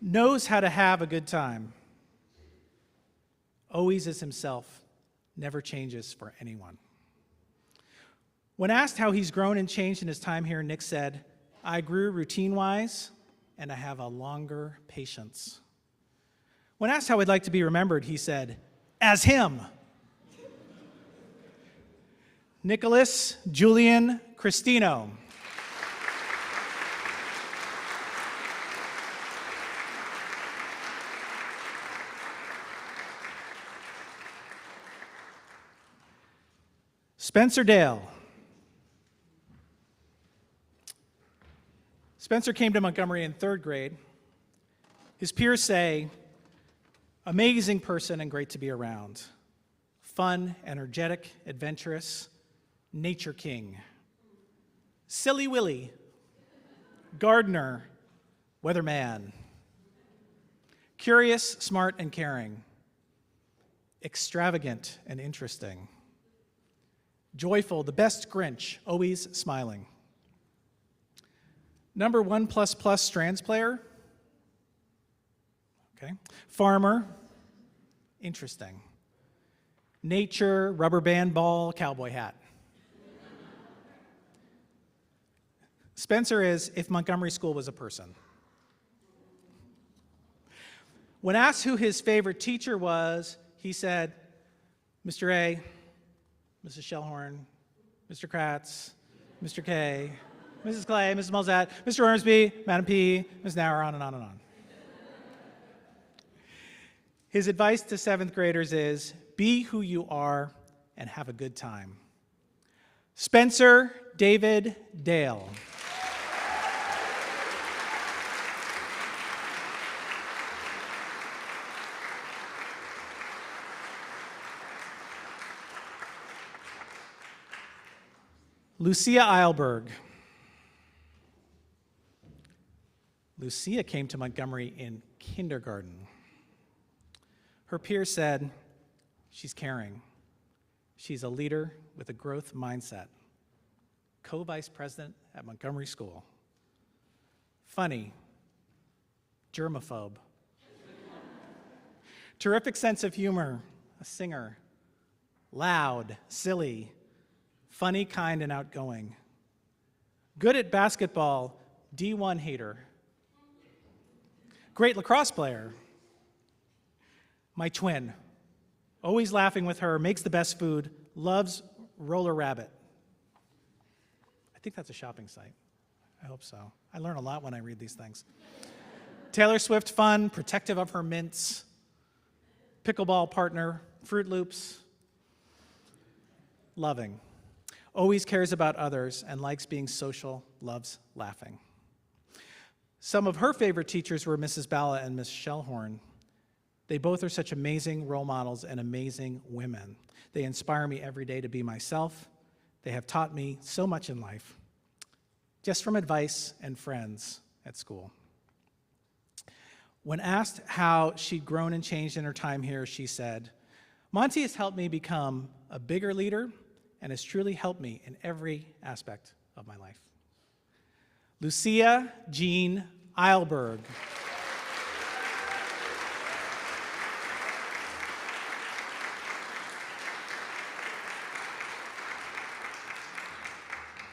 Knows how to have a good time. Always is himself. Never changes for anyone. When asked how he's grown and changed in his time here, Nick said, I grew routine-wise, and I have a longer patience. When asked how he'd like to be remembered, he said, as him. Nicholas Julian Cristino. Spencer Dale. Spencer came to Montgomery in 3rd grade. His peers say, amazing person and great to be around. Fun, energetic, adventurous, nature king. Silly Willy, gardener, weatherman. Curious, smart, and caring. Extravagant and interesting. Joyful, the best Grinch, always smiling. Number 1++ strands player. Okay. Farmer. Interesting. Nature, rubber band ball, cowboy hat. Spencer is if Montgomery School was a person. When asked who his favorite teacher was, he said, Mr. A, Mrs. Shellhorn, Mr. Kratz, Mr. K, Mrs. Clay, Mrs. Mulzat, Mr. Ormsby, Madam P, Ms. Nauer, on and on and on. His advice to 7th graders is, be who you are and have a good time. Spencer David Dale. Lucia Eilberg. Lucia came to Montgomery in kindergarten. Her peers said, she's caring. She's a leader with a growth mindset. Co-vice president at Montgomery School. Funny. Germaphobe. Terrific sense of humor. A singer. Loud. Silly. Funny, kind, and outgoing. Good at basketball. D1 hater. Great lacrosse player. My twin. Always laughing with her, makes the best food, loves Roller Rabbit. I think that's a shopping site. I hope so. I learn a lot when I read these things. Taylor Swift fun, protective of her mints, pickleball partner, Fruit Loops, loving, always cares about others and likes being social, loves laughing. Some of her favorite teachers were Mrs. Balla and Miss Shellhorn. They both are such amazing role models and amazing women. They inspire me every day to be myself. They have taught me so much in life, just from advice and friends at school. When asked how she'd grown and changed in her time here, she said, "Monty has helped me become a bigger leader and has truly helped me in every aspect of my life." Lucia Jean Eilberg.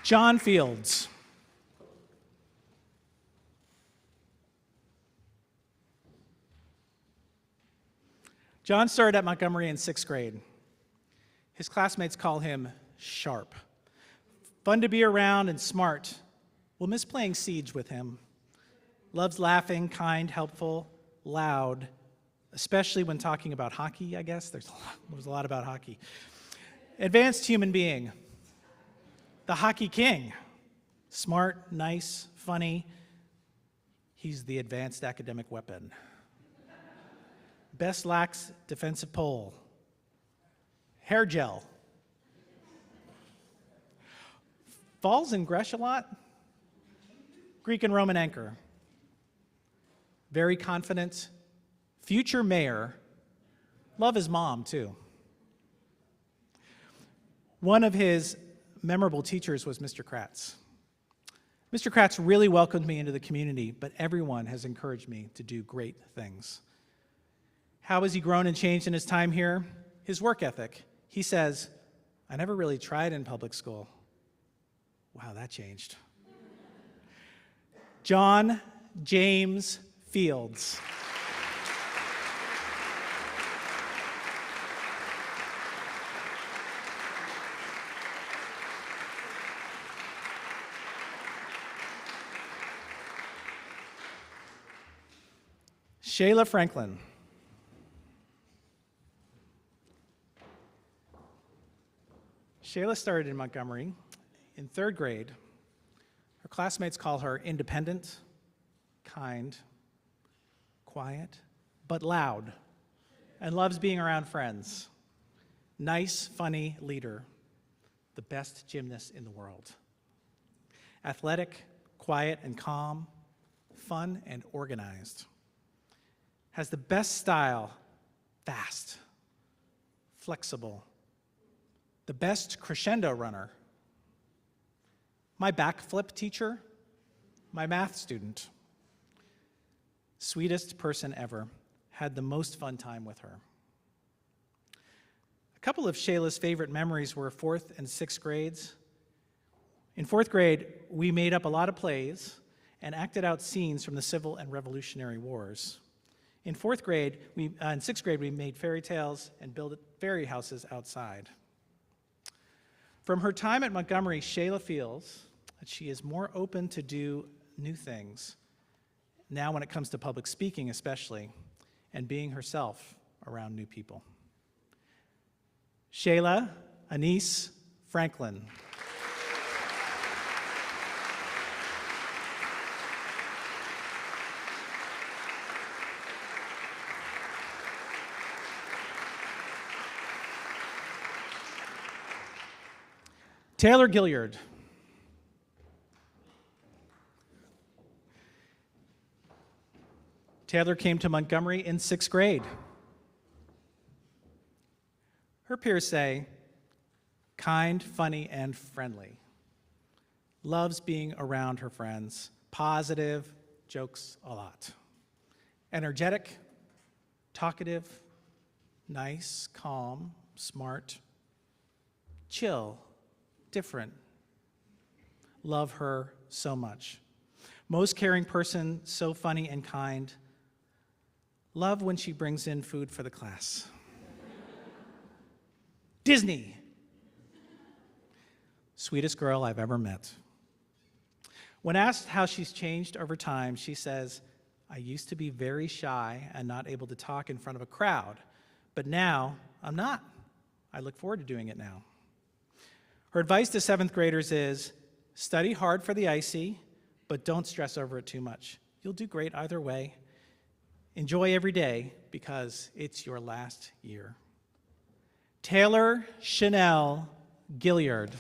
John Fields. John started at Montgomery in 6th grade. His classmates call him sharp. Fun to be around and smart. We'll miss playing Siege with him. Loves laughing, kind, helpful, loud, especially when talking about hockey, I guess. There's a lot about hockey. Advanced human being. The hockey king. Smart, nice, funny. He's the advanced academic weapon. Best lax defensive pole. Hair gel. Falls in Gresh a lot. Greek and Roman anchor. Very confident. Future mayor. Love his mom, too. One of his memorable teachers was Mr. Kratz. Mr. Kratz really welcomed me into the community, but everyone has encouraged me to do great things. How has he grown and changed in his time here? His work ethic. He says, "I never really tried in public school." Wow, that changed. John James Fields. Shayla Franklin. Shayla started in Montgomery in 3rd grade. Her classmates call her independent, kind, quiet, but loud, and loves being around friends. Nice, funny leader, the best gymnast in the world. Athletic, quiet and calm, fun and organized. Has the best style, fast, flexible, the best crescendo runner. My backflip teacher, my math student. Sweetest person ever. Had the most fun time with her. A couple of Shayla's favorite memories were 4th and 6th grades. In 4th grade, we made up a lot of plays and acted out scenes from the Civil and Revolutionary Wars. In 6th grade, we made fairy tales and built fairy houses outside. From her time at Montgomery, Shayla feels that she is more open to do new things, now when it comes to public speaking especially, and being herself around new people. Shayla Anise Franklin. Taylor Gilliard. Taylor came to Montgomery in 6th grade. Her peers say, kind, funny, and friendly. Loves being around her friends. Positive, jokes a lot. Energetic, talkative, nice, calm, smart, chill, different. Love her so much. Most caring person, so funny and kind. Love when she brings in food for the class. Disney. Sweetest girl I've ever met. When asked how she's changed over time, she says, I used to be very shy and not able to talk in front of a crowd, but now I'm not. I look forward to doing it now. Her advice to 7th graders is, study hard for the IC, but don't stress over it too much. You'll do great either way. Enjoy every day because it's your last year. Taylor Chanel Gilliard.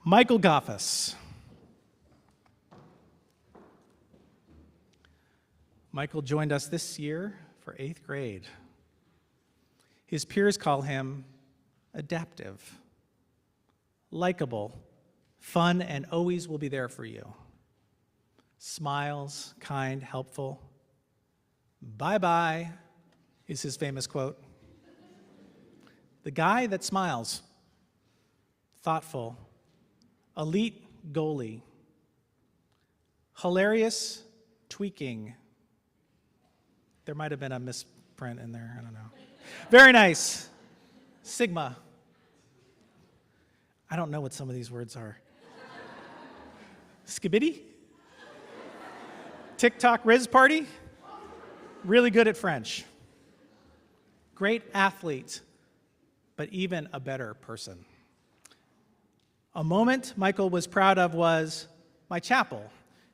Michael Goffus. Michael joined us this year for 8th grade. His peers call him adaptive, likable, fun, and always will be there for you. Smiles, kind, helpful. Bye-bye is his famous quote. The guy that smiles, thoughtful, elite goalie, hilarious, tweaking. There might have been a misprint in there, I don't know. Very nice. Sigma. I don't know what some of these words are. Skibidi? TikTok Riz Party? Really good at French. Great athlete, but even a better person. A moment Michael was proud of was my chapel,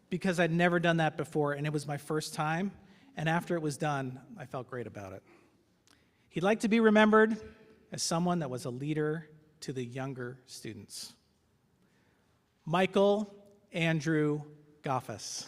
because I'd never done that before, and it was my first time, and after it was done, I felt great about it. He'd like to be remembered as someone that was a leader to the younger students. Michael Andrew Goffus.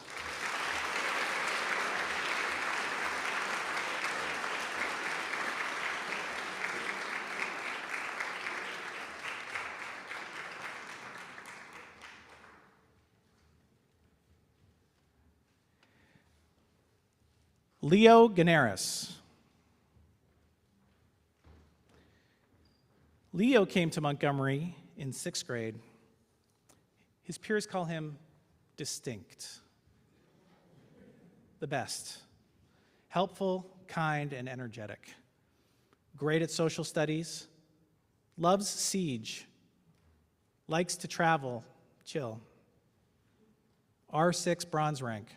Leo Ganaris. Leo came to Montgomery in 6th grade. His peers call him distinct, the best, helpful, kind, and energetic, great at social studies, loves Siege, likes to travel, chill, R6 bronze rank.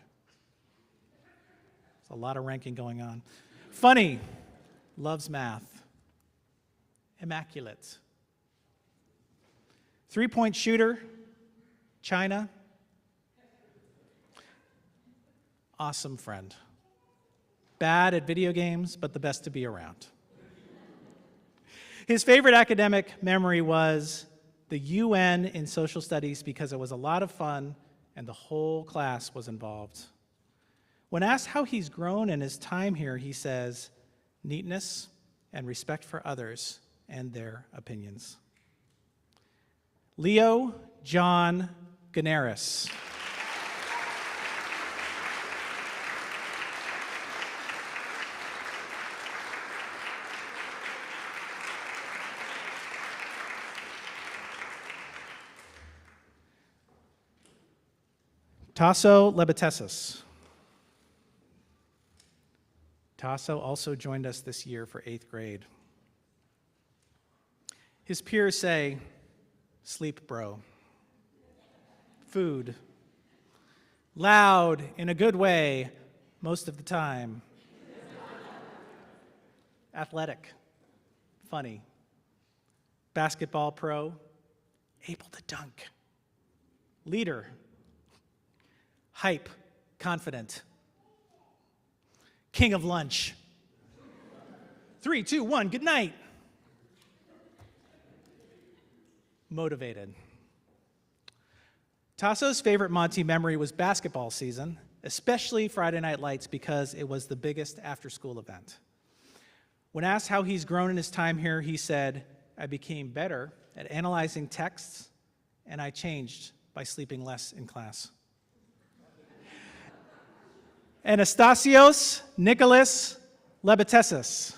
There's a lot of ranking going on. Funny, loves math, immaculate, 3-point shooter, China, awesome friend, bad at video games, but the best to be around. His favorite academic memory was the UN in social studies because it was a lot of fun and the whole class was involved. When asked how he's grown in his time here, he says, neatness and respect for others and their opinions. Leo John Ganaris. Tasso Lebetesis. Tasso also joined us this year for 8th grade. His peers say, sleep, bro. Food. Loud in a good way most of the time. Athletic. Funny. Basketball pro. Able to dunk. Leader. Hype. Confident. King of lunch. 3, 2, 1, good night. Motivated. Tasso's favorite Monty memory was basketball season, especially Friday Night Lights because it was the biggest after-school event. When asked how he's grown in his time here, he said, I became better at analyzing texts, and I changed by sleeping less in class. Anastasios Nicholas Lebetesis.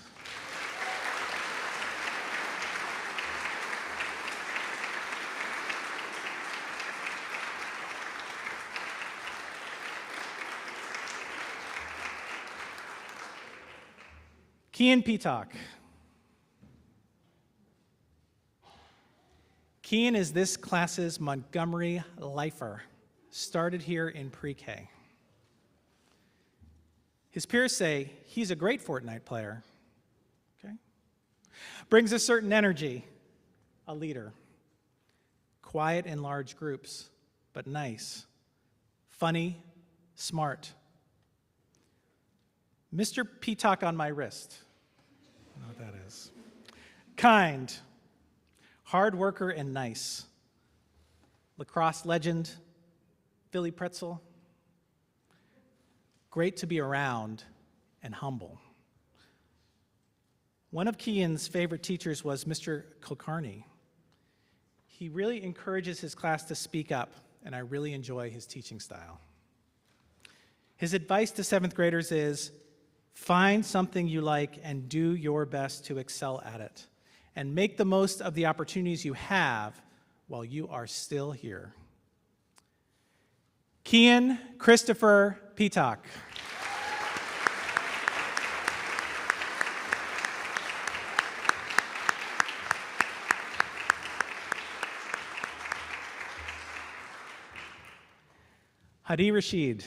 Kean Peacock. Kean is this class's Montgomery lifer, started here in pre-K. His peers say he's a great Fortnite player. Okay? Brings a certain energy, a leader. Quiet in large groups, but nice. Funny, smart. Mr. Peacock on my wrist. I don't know what that is. Kind. Hard worker and nice. Lacrosse legend. Philly pretzel. Great to be around and humble. One of Kean's favorite teachers was Mr. Kulkarni. He really encourages his class to speak up, and I really enjoy his teaching style. His advice to 7th graders is, find something you like and do your best to excel at it, and make the most of the opportunities you have while you are still here. Kean Christopher Peacock. Hadi Rashid.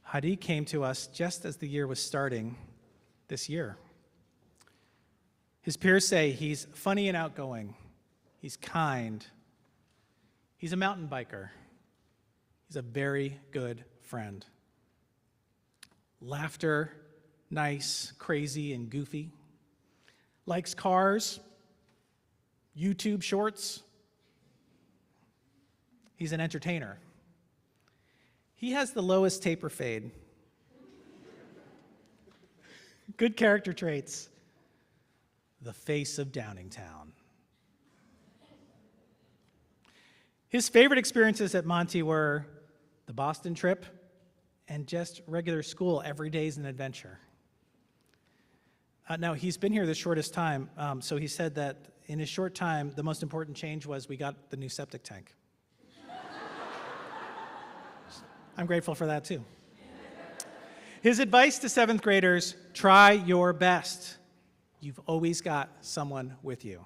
Hadi came to us just as the year was starting this year. His peers say he's funny and outgoing. He's kind. He's a mountain biker. He's a very good friend. Laughter, nice, crazy, and goofy. Likes cars, YouTube shorts. He's an entertainer. He has the lowest taper fade. Good character traits. The face of Downingtown. His favorite experiences at Monty were the Boston trip and just regular school. Every day is an adventure. Now, he's been here the shortest time, so he said that in his short time, the most important change was we got the new septic tank. I'm grateful for that too. His advice to 7th graders, try your best. You've always got someone with you.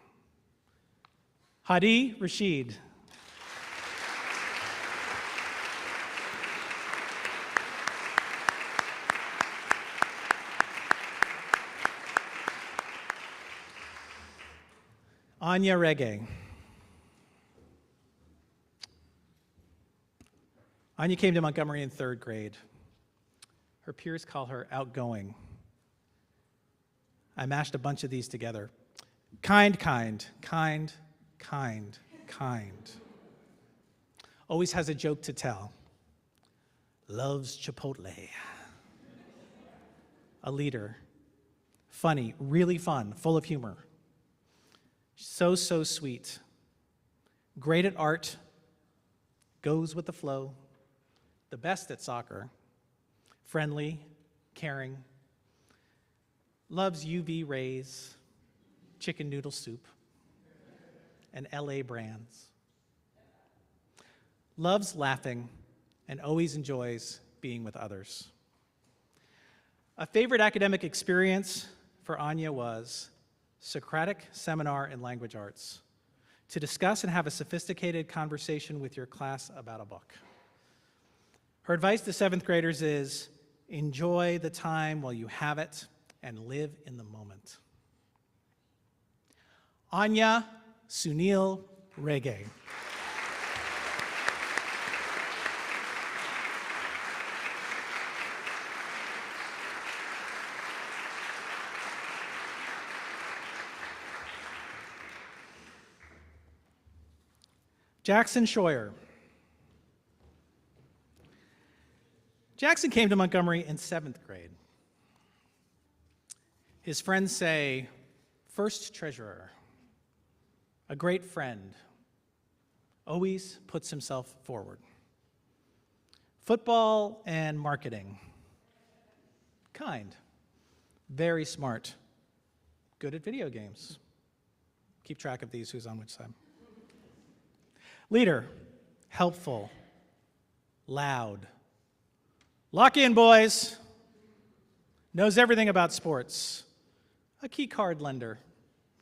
Hadi Rashid. Anya Reggae. Anya came to Montgomery in 3rd grade. Her peers call her outgoing. I mashed a bunch of these together. Kind, kind, kind, kind, kind. Always has a joke to tell. Loves Chipotle. A leader. Funny, really fun, full of humor. So sweet. Great at art. Goes with the flow. The best at soccer. Friendly, caring. Loves UV rays, chicken noodle soup, and LA brands. Loves laughing and always enjoys being with others. A favorite academic experience for Anya was Socratic Seminar in Language Arts, to discuss and have a sophisticated conversation with your class about a book. Her advice to 7th graders is, enjoy the time while you have it and live in the moment. Anya Sunil Reggae. Jackson Scheuer. Jackson came to Montgomery in 7th grade. His friends say, first treasurer, a great friend, always puts himself forward. Football and marketing, kind, very smart, good at video games. Keep track of these, who's on which side. Leader, helpful, loud. Lock in, boys. Knows everything about sports. A key card lender.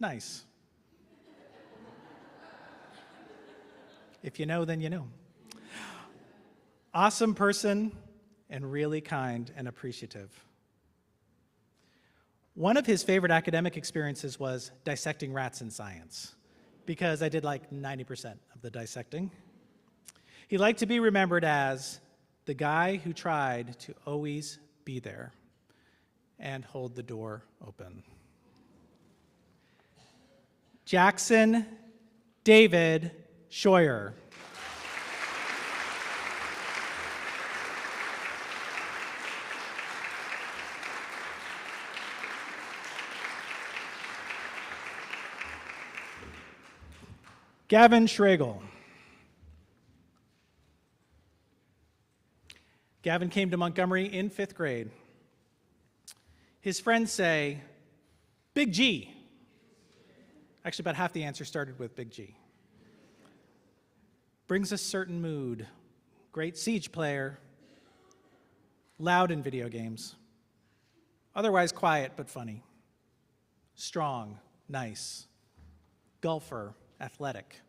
Nice. If you know, then you know. Awesome person and really kind and appreciative. One of his favorite academic experiences was dissecting rats in science, because I did like 90% of the dissecting. He liked to be remembered as the guy who tried to always be there and hold the door open. Jackson David Scheuer. Gavin Schregel. Gavin came to Montgomery in 5th grade. His friends say, Big G. Actually, about half the answer started with Big G. Brings a certain mood. Great siege player. Loud in video games. Otherwise quiet but funny. Strong, nice. Golfer, athletic.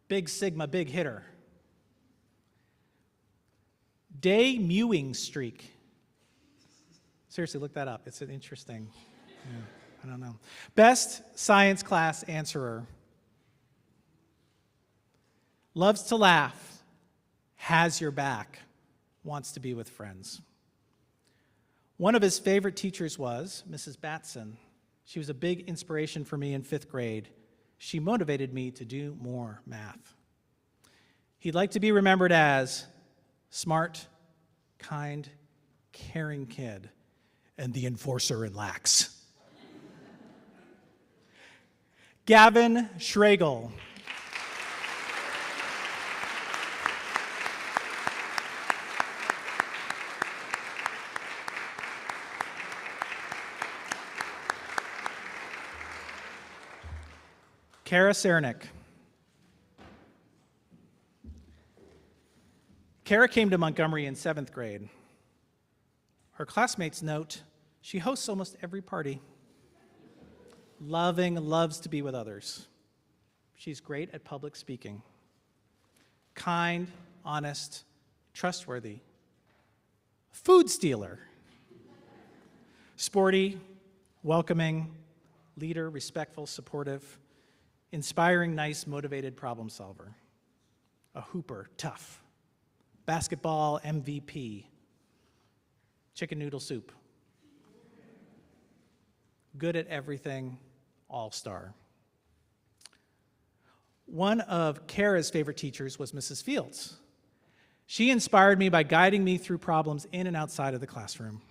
Big Sigma, big hitter. Day mewing streak. Seriously, look that up. It's an interesting, I don't know. Best science class answerer. Loves to laugh, has your back, wants to be with friends. One of his favorite teachers was Mrs. Batson. She was a big inspiration for me in 5th grade. She motivated me to do more math. He'd like to be remembered as smart, kind, caring kid, and the enforcer in lax. Gavin Schregel. Kara Cernick. Kara came to Montgomery in 7th grade. Her classmates note she hosts almost every party. Loving, loves to be with others. She's great at public speaking. Kind, honest, trustworthy. Food stealer. Sporty, welcoming, leader, respectful, supportive. Inspiring, nice, motivated problem solver. A hooper, tough. Basketball MVP. Chicken noodle soup. Good at everything, all-star. One of Kara's favorite teachers was Mrs. Fields. She inspired me by guiding me through problems in and outside of the classroom,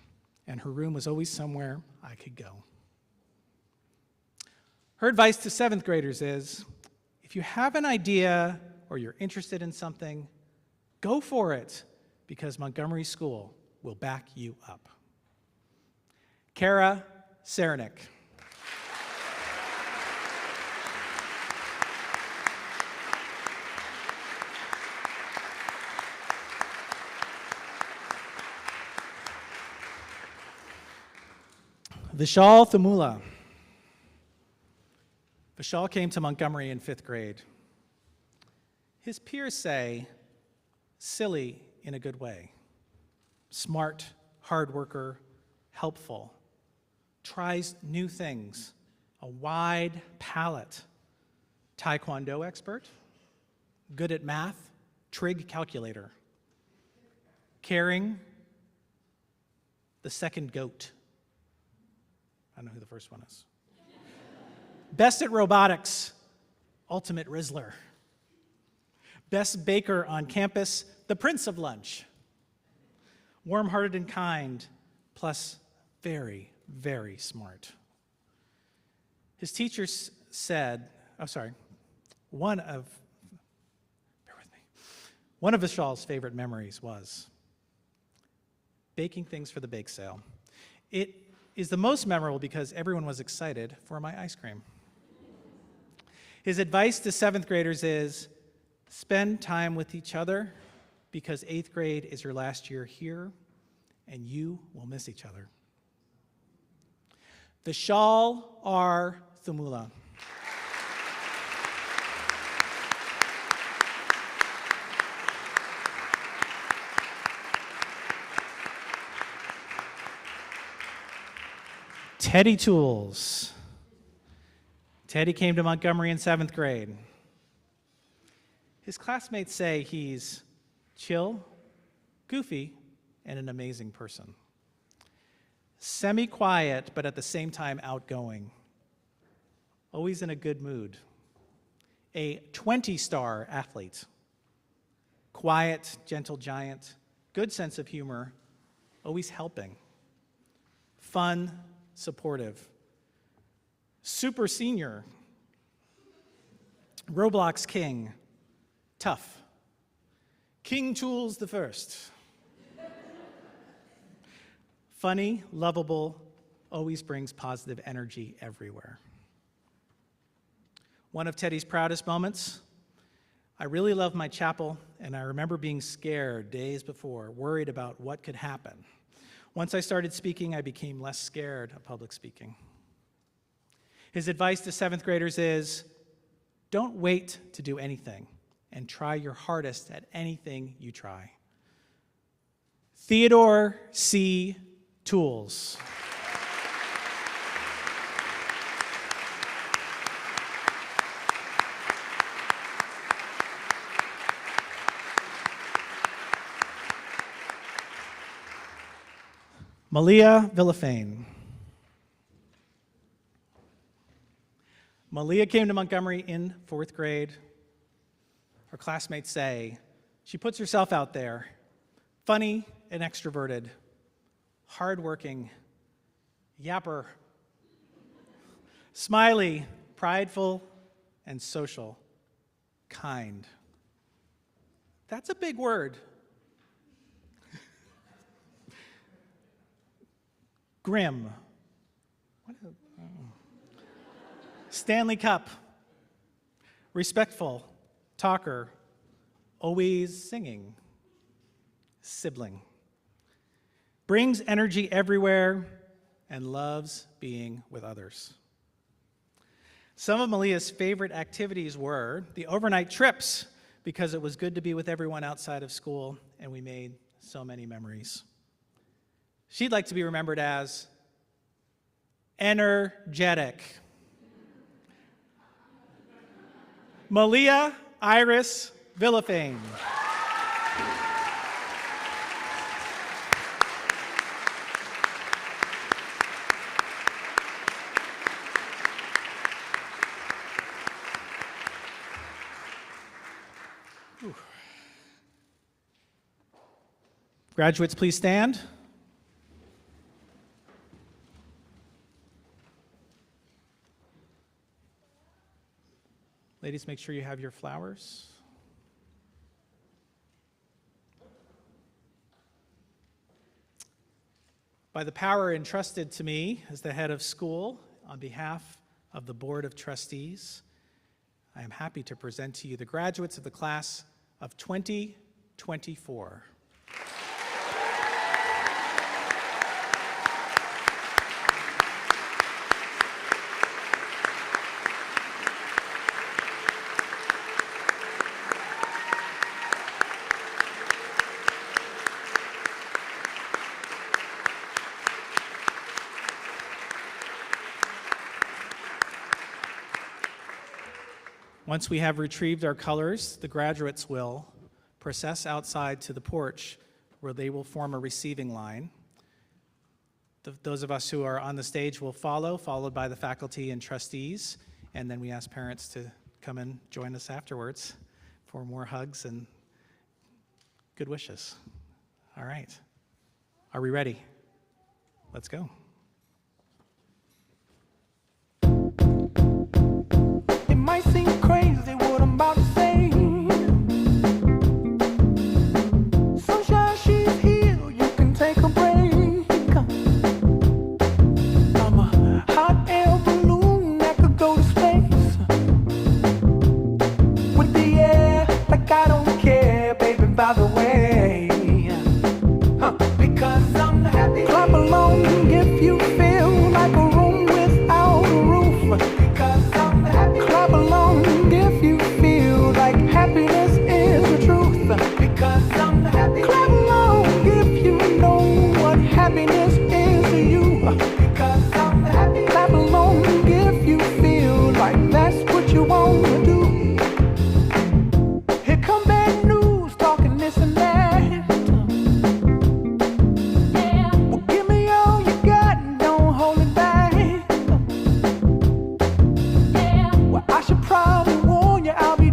and her room was always somewhere I could go. Her advice to 7th graders is, if you have an idea or you're interested in something, go for it, because Montgomery School will back you up. Kara Cernick. Vishal Thamula. Vishal came to Montgomery in 5th grade. His peers say, silly in a good way. Smart, hard worker, helpful. Tries new things, a wide palette. Taekwondo expert, good at math, trig calculator. Caring, the second goat. I don't know who the first one is. Best at robotics, ultimate Rizzler. Best baker on campus, the prince of lunch. Warm-hearted and kind, plus very, very smart. His teachers said, one of Vishal's favorite memories was baking things for the bake sale. It is the most memorable because everyone was excited for my ice cream. His advice to 7th graders is, spend time with each other because 8th grade is your last year here, and you will miss each other. Vishal R. Thumula. Teddy Tools. Teddy came to Montgomery in 7th grade. His classmates say he's chill, goofy, and an amazing person. Semi-quiet, but at the same time outgoing. Always in a good mood. A 20-star athlete. Quiet, gentle giant, good sense of humor, always helping. Fun, supportive. Super senior. Roblox king. Tough. King Tools the First. Funny, lovable, always brings positive energy everywhere. One of Teddy's proudest moments, I really love my chapel, and I remember being scared days before, worried about what could happen. Once I started speaking, I became less scared of public speaking. His advice to 7th graders is, don't wait to do anything, and try your hardest at anything you try. Theodore C. Tools. Malia Villafane. Malia came to Montgomery in 4th grade. Her classmates say she puts herself out there, funny and extroverted, hardworking, yapper, smiley, prideful, and social, kind. That's a big word. Grim. Stanley Cup. Respectful. Talker. Always singing. Sibling. Brings energy everywhere and loves being with others. Some of Malia's favorite activities were the overnight trips, because it was good to be with everyone outside of school, and we made so many memories. She'd like to be remembered as energetic. Malia Iris Villafane. Graduates, please stand. Ladies, make sure you have your flowers. By the power entrusted to me as the head of school, on behalf of the Board of Trustees, I am happy to present to you the graduates of the class of 2024. Once we have retrieved our colors, the graduates will process outside to the porch where they will form a receiving line. Those of us who are on the stage will follow, followed by the faculty and trustees, and then we ask parents to come and join us afterwards for more hugs and good wishes. All right. Are we ready? Let's go. It might seem crazy what I'm about to say. Sunshine, she's here, you can take a break. I'm a hot air balloon that could go to space. With the air, like I don't care, baby, by the way. Because I'm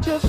just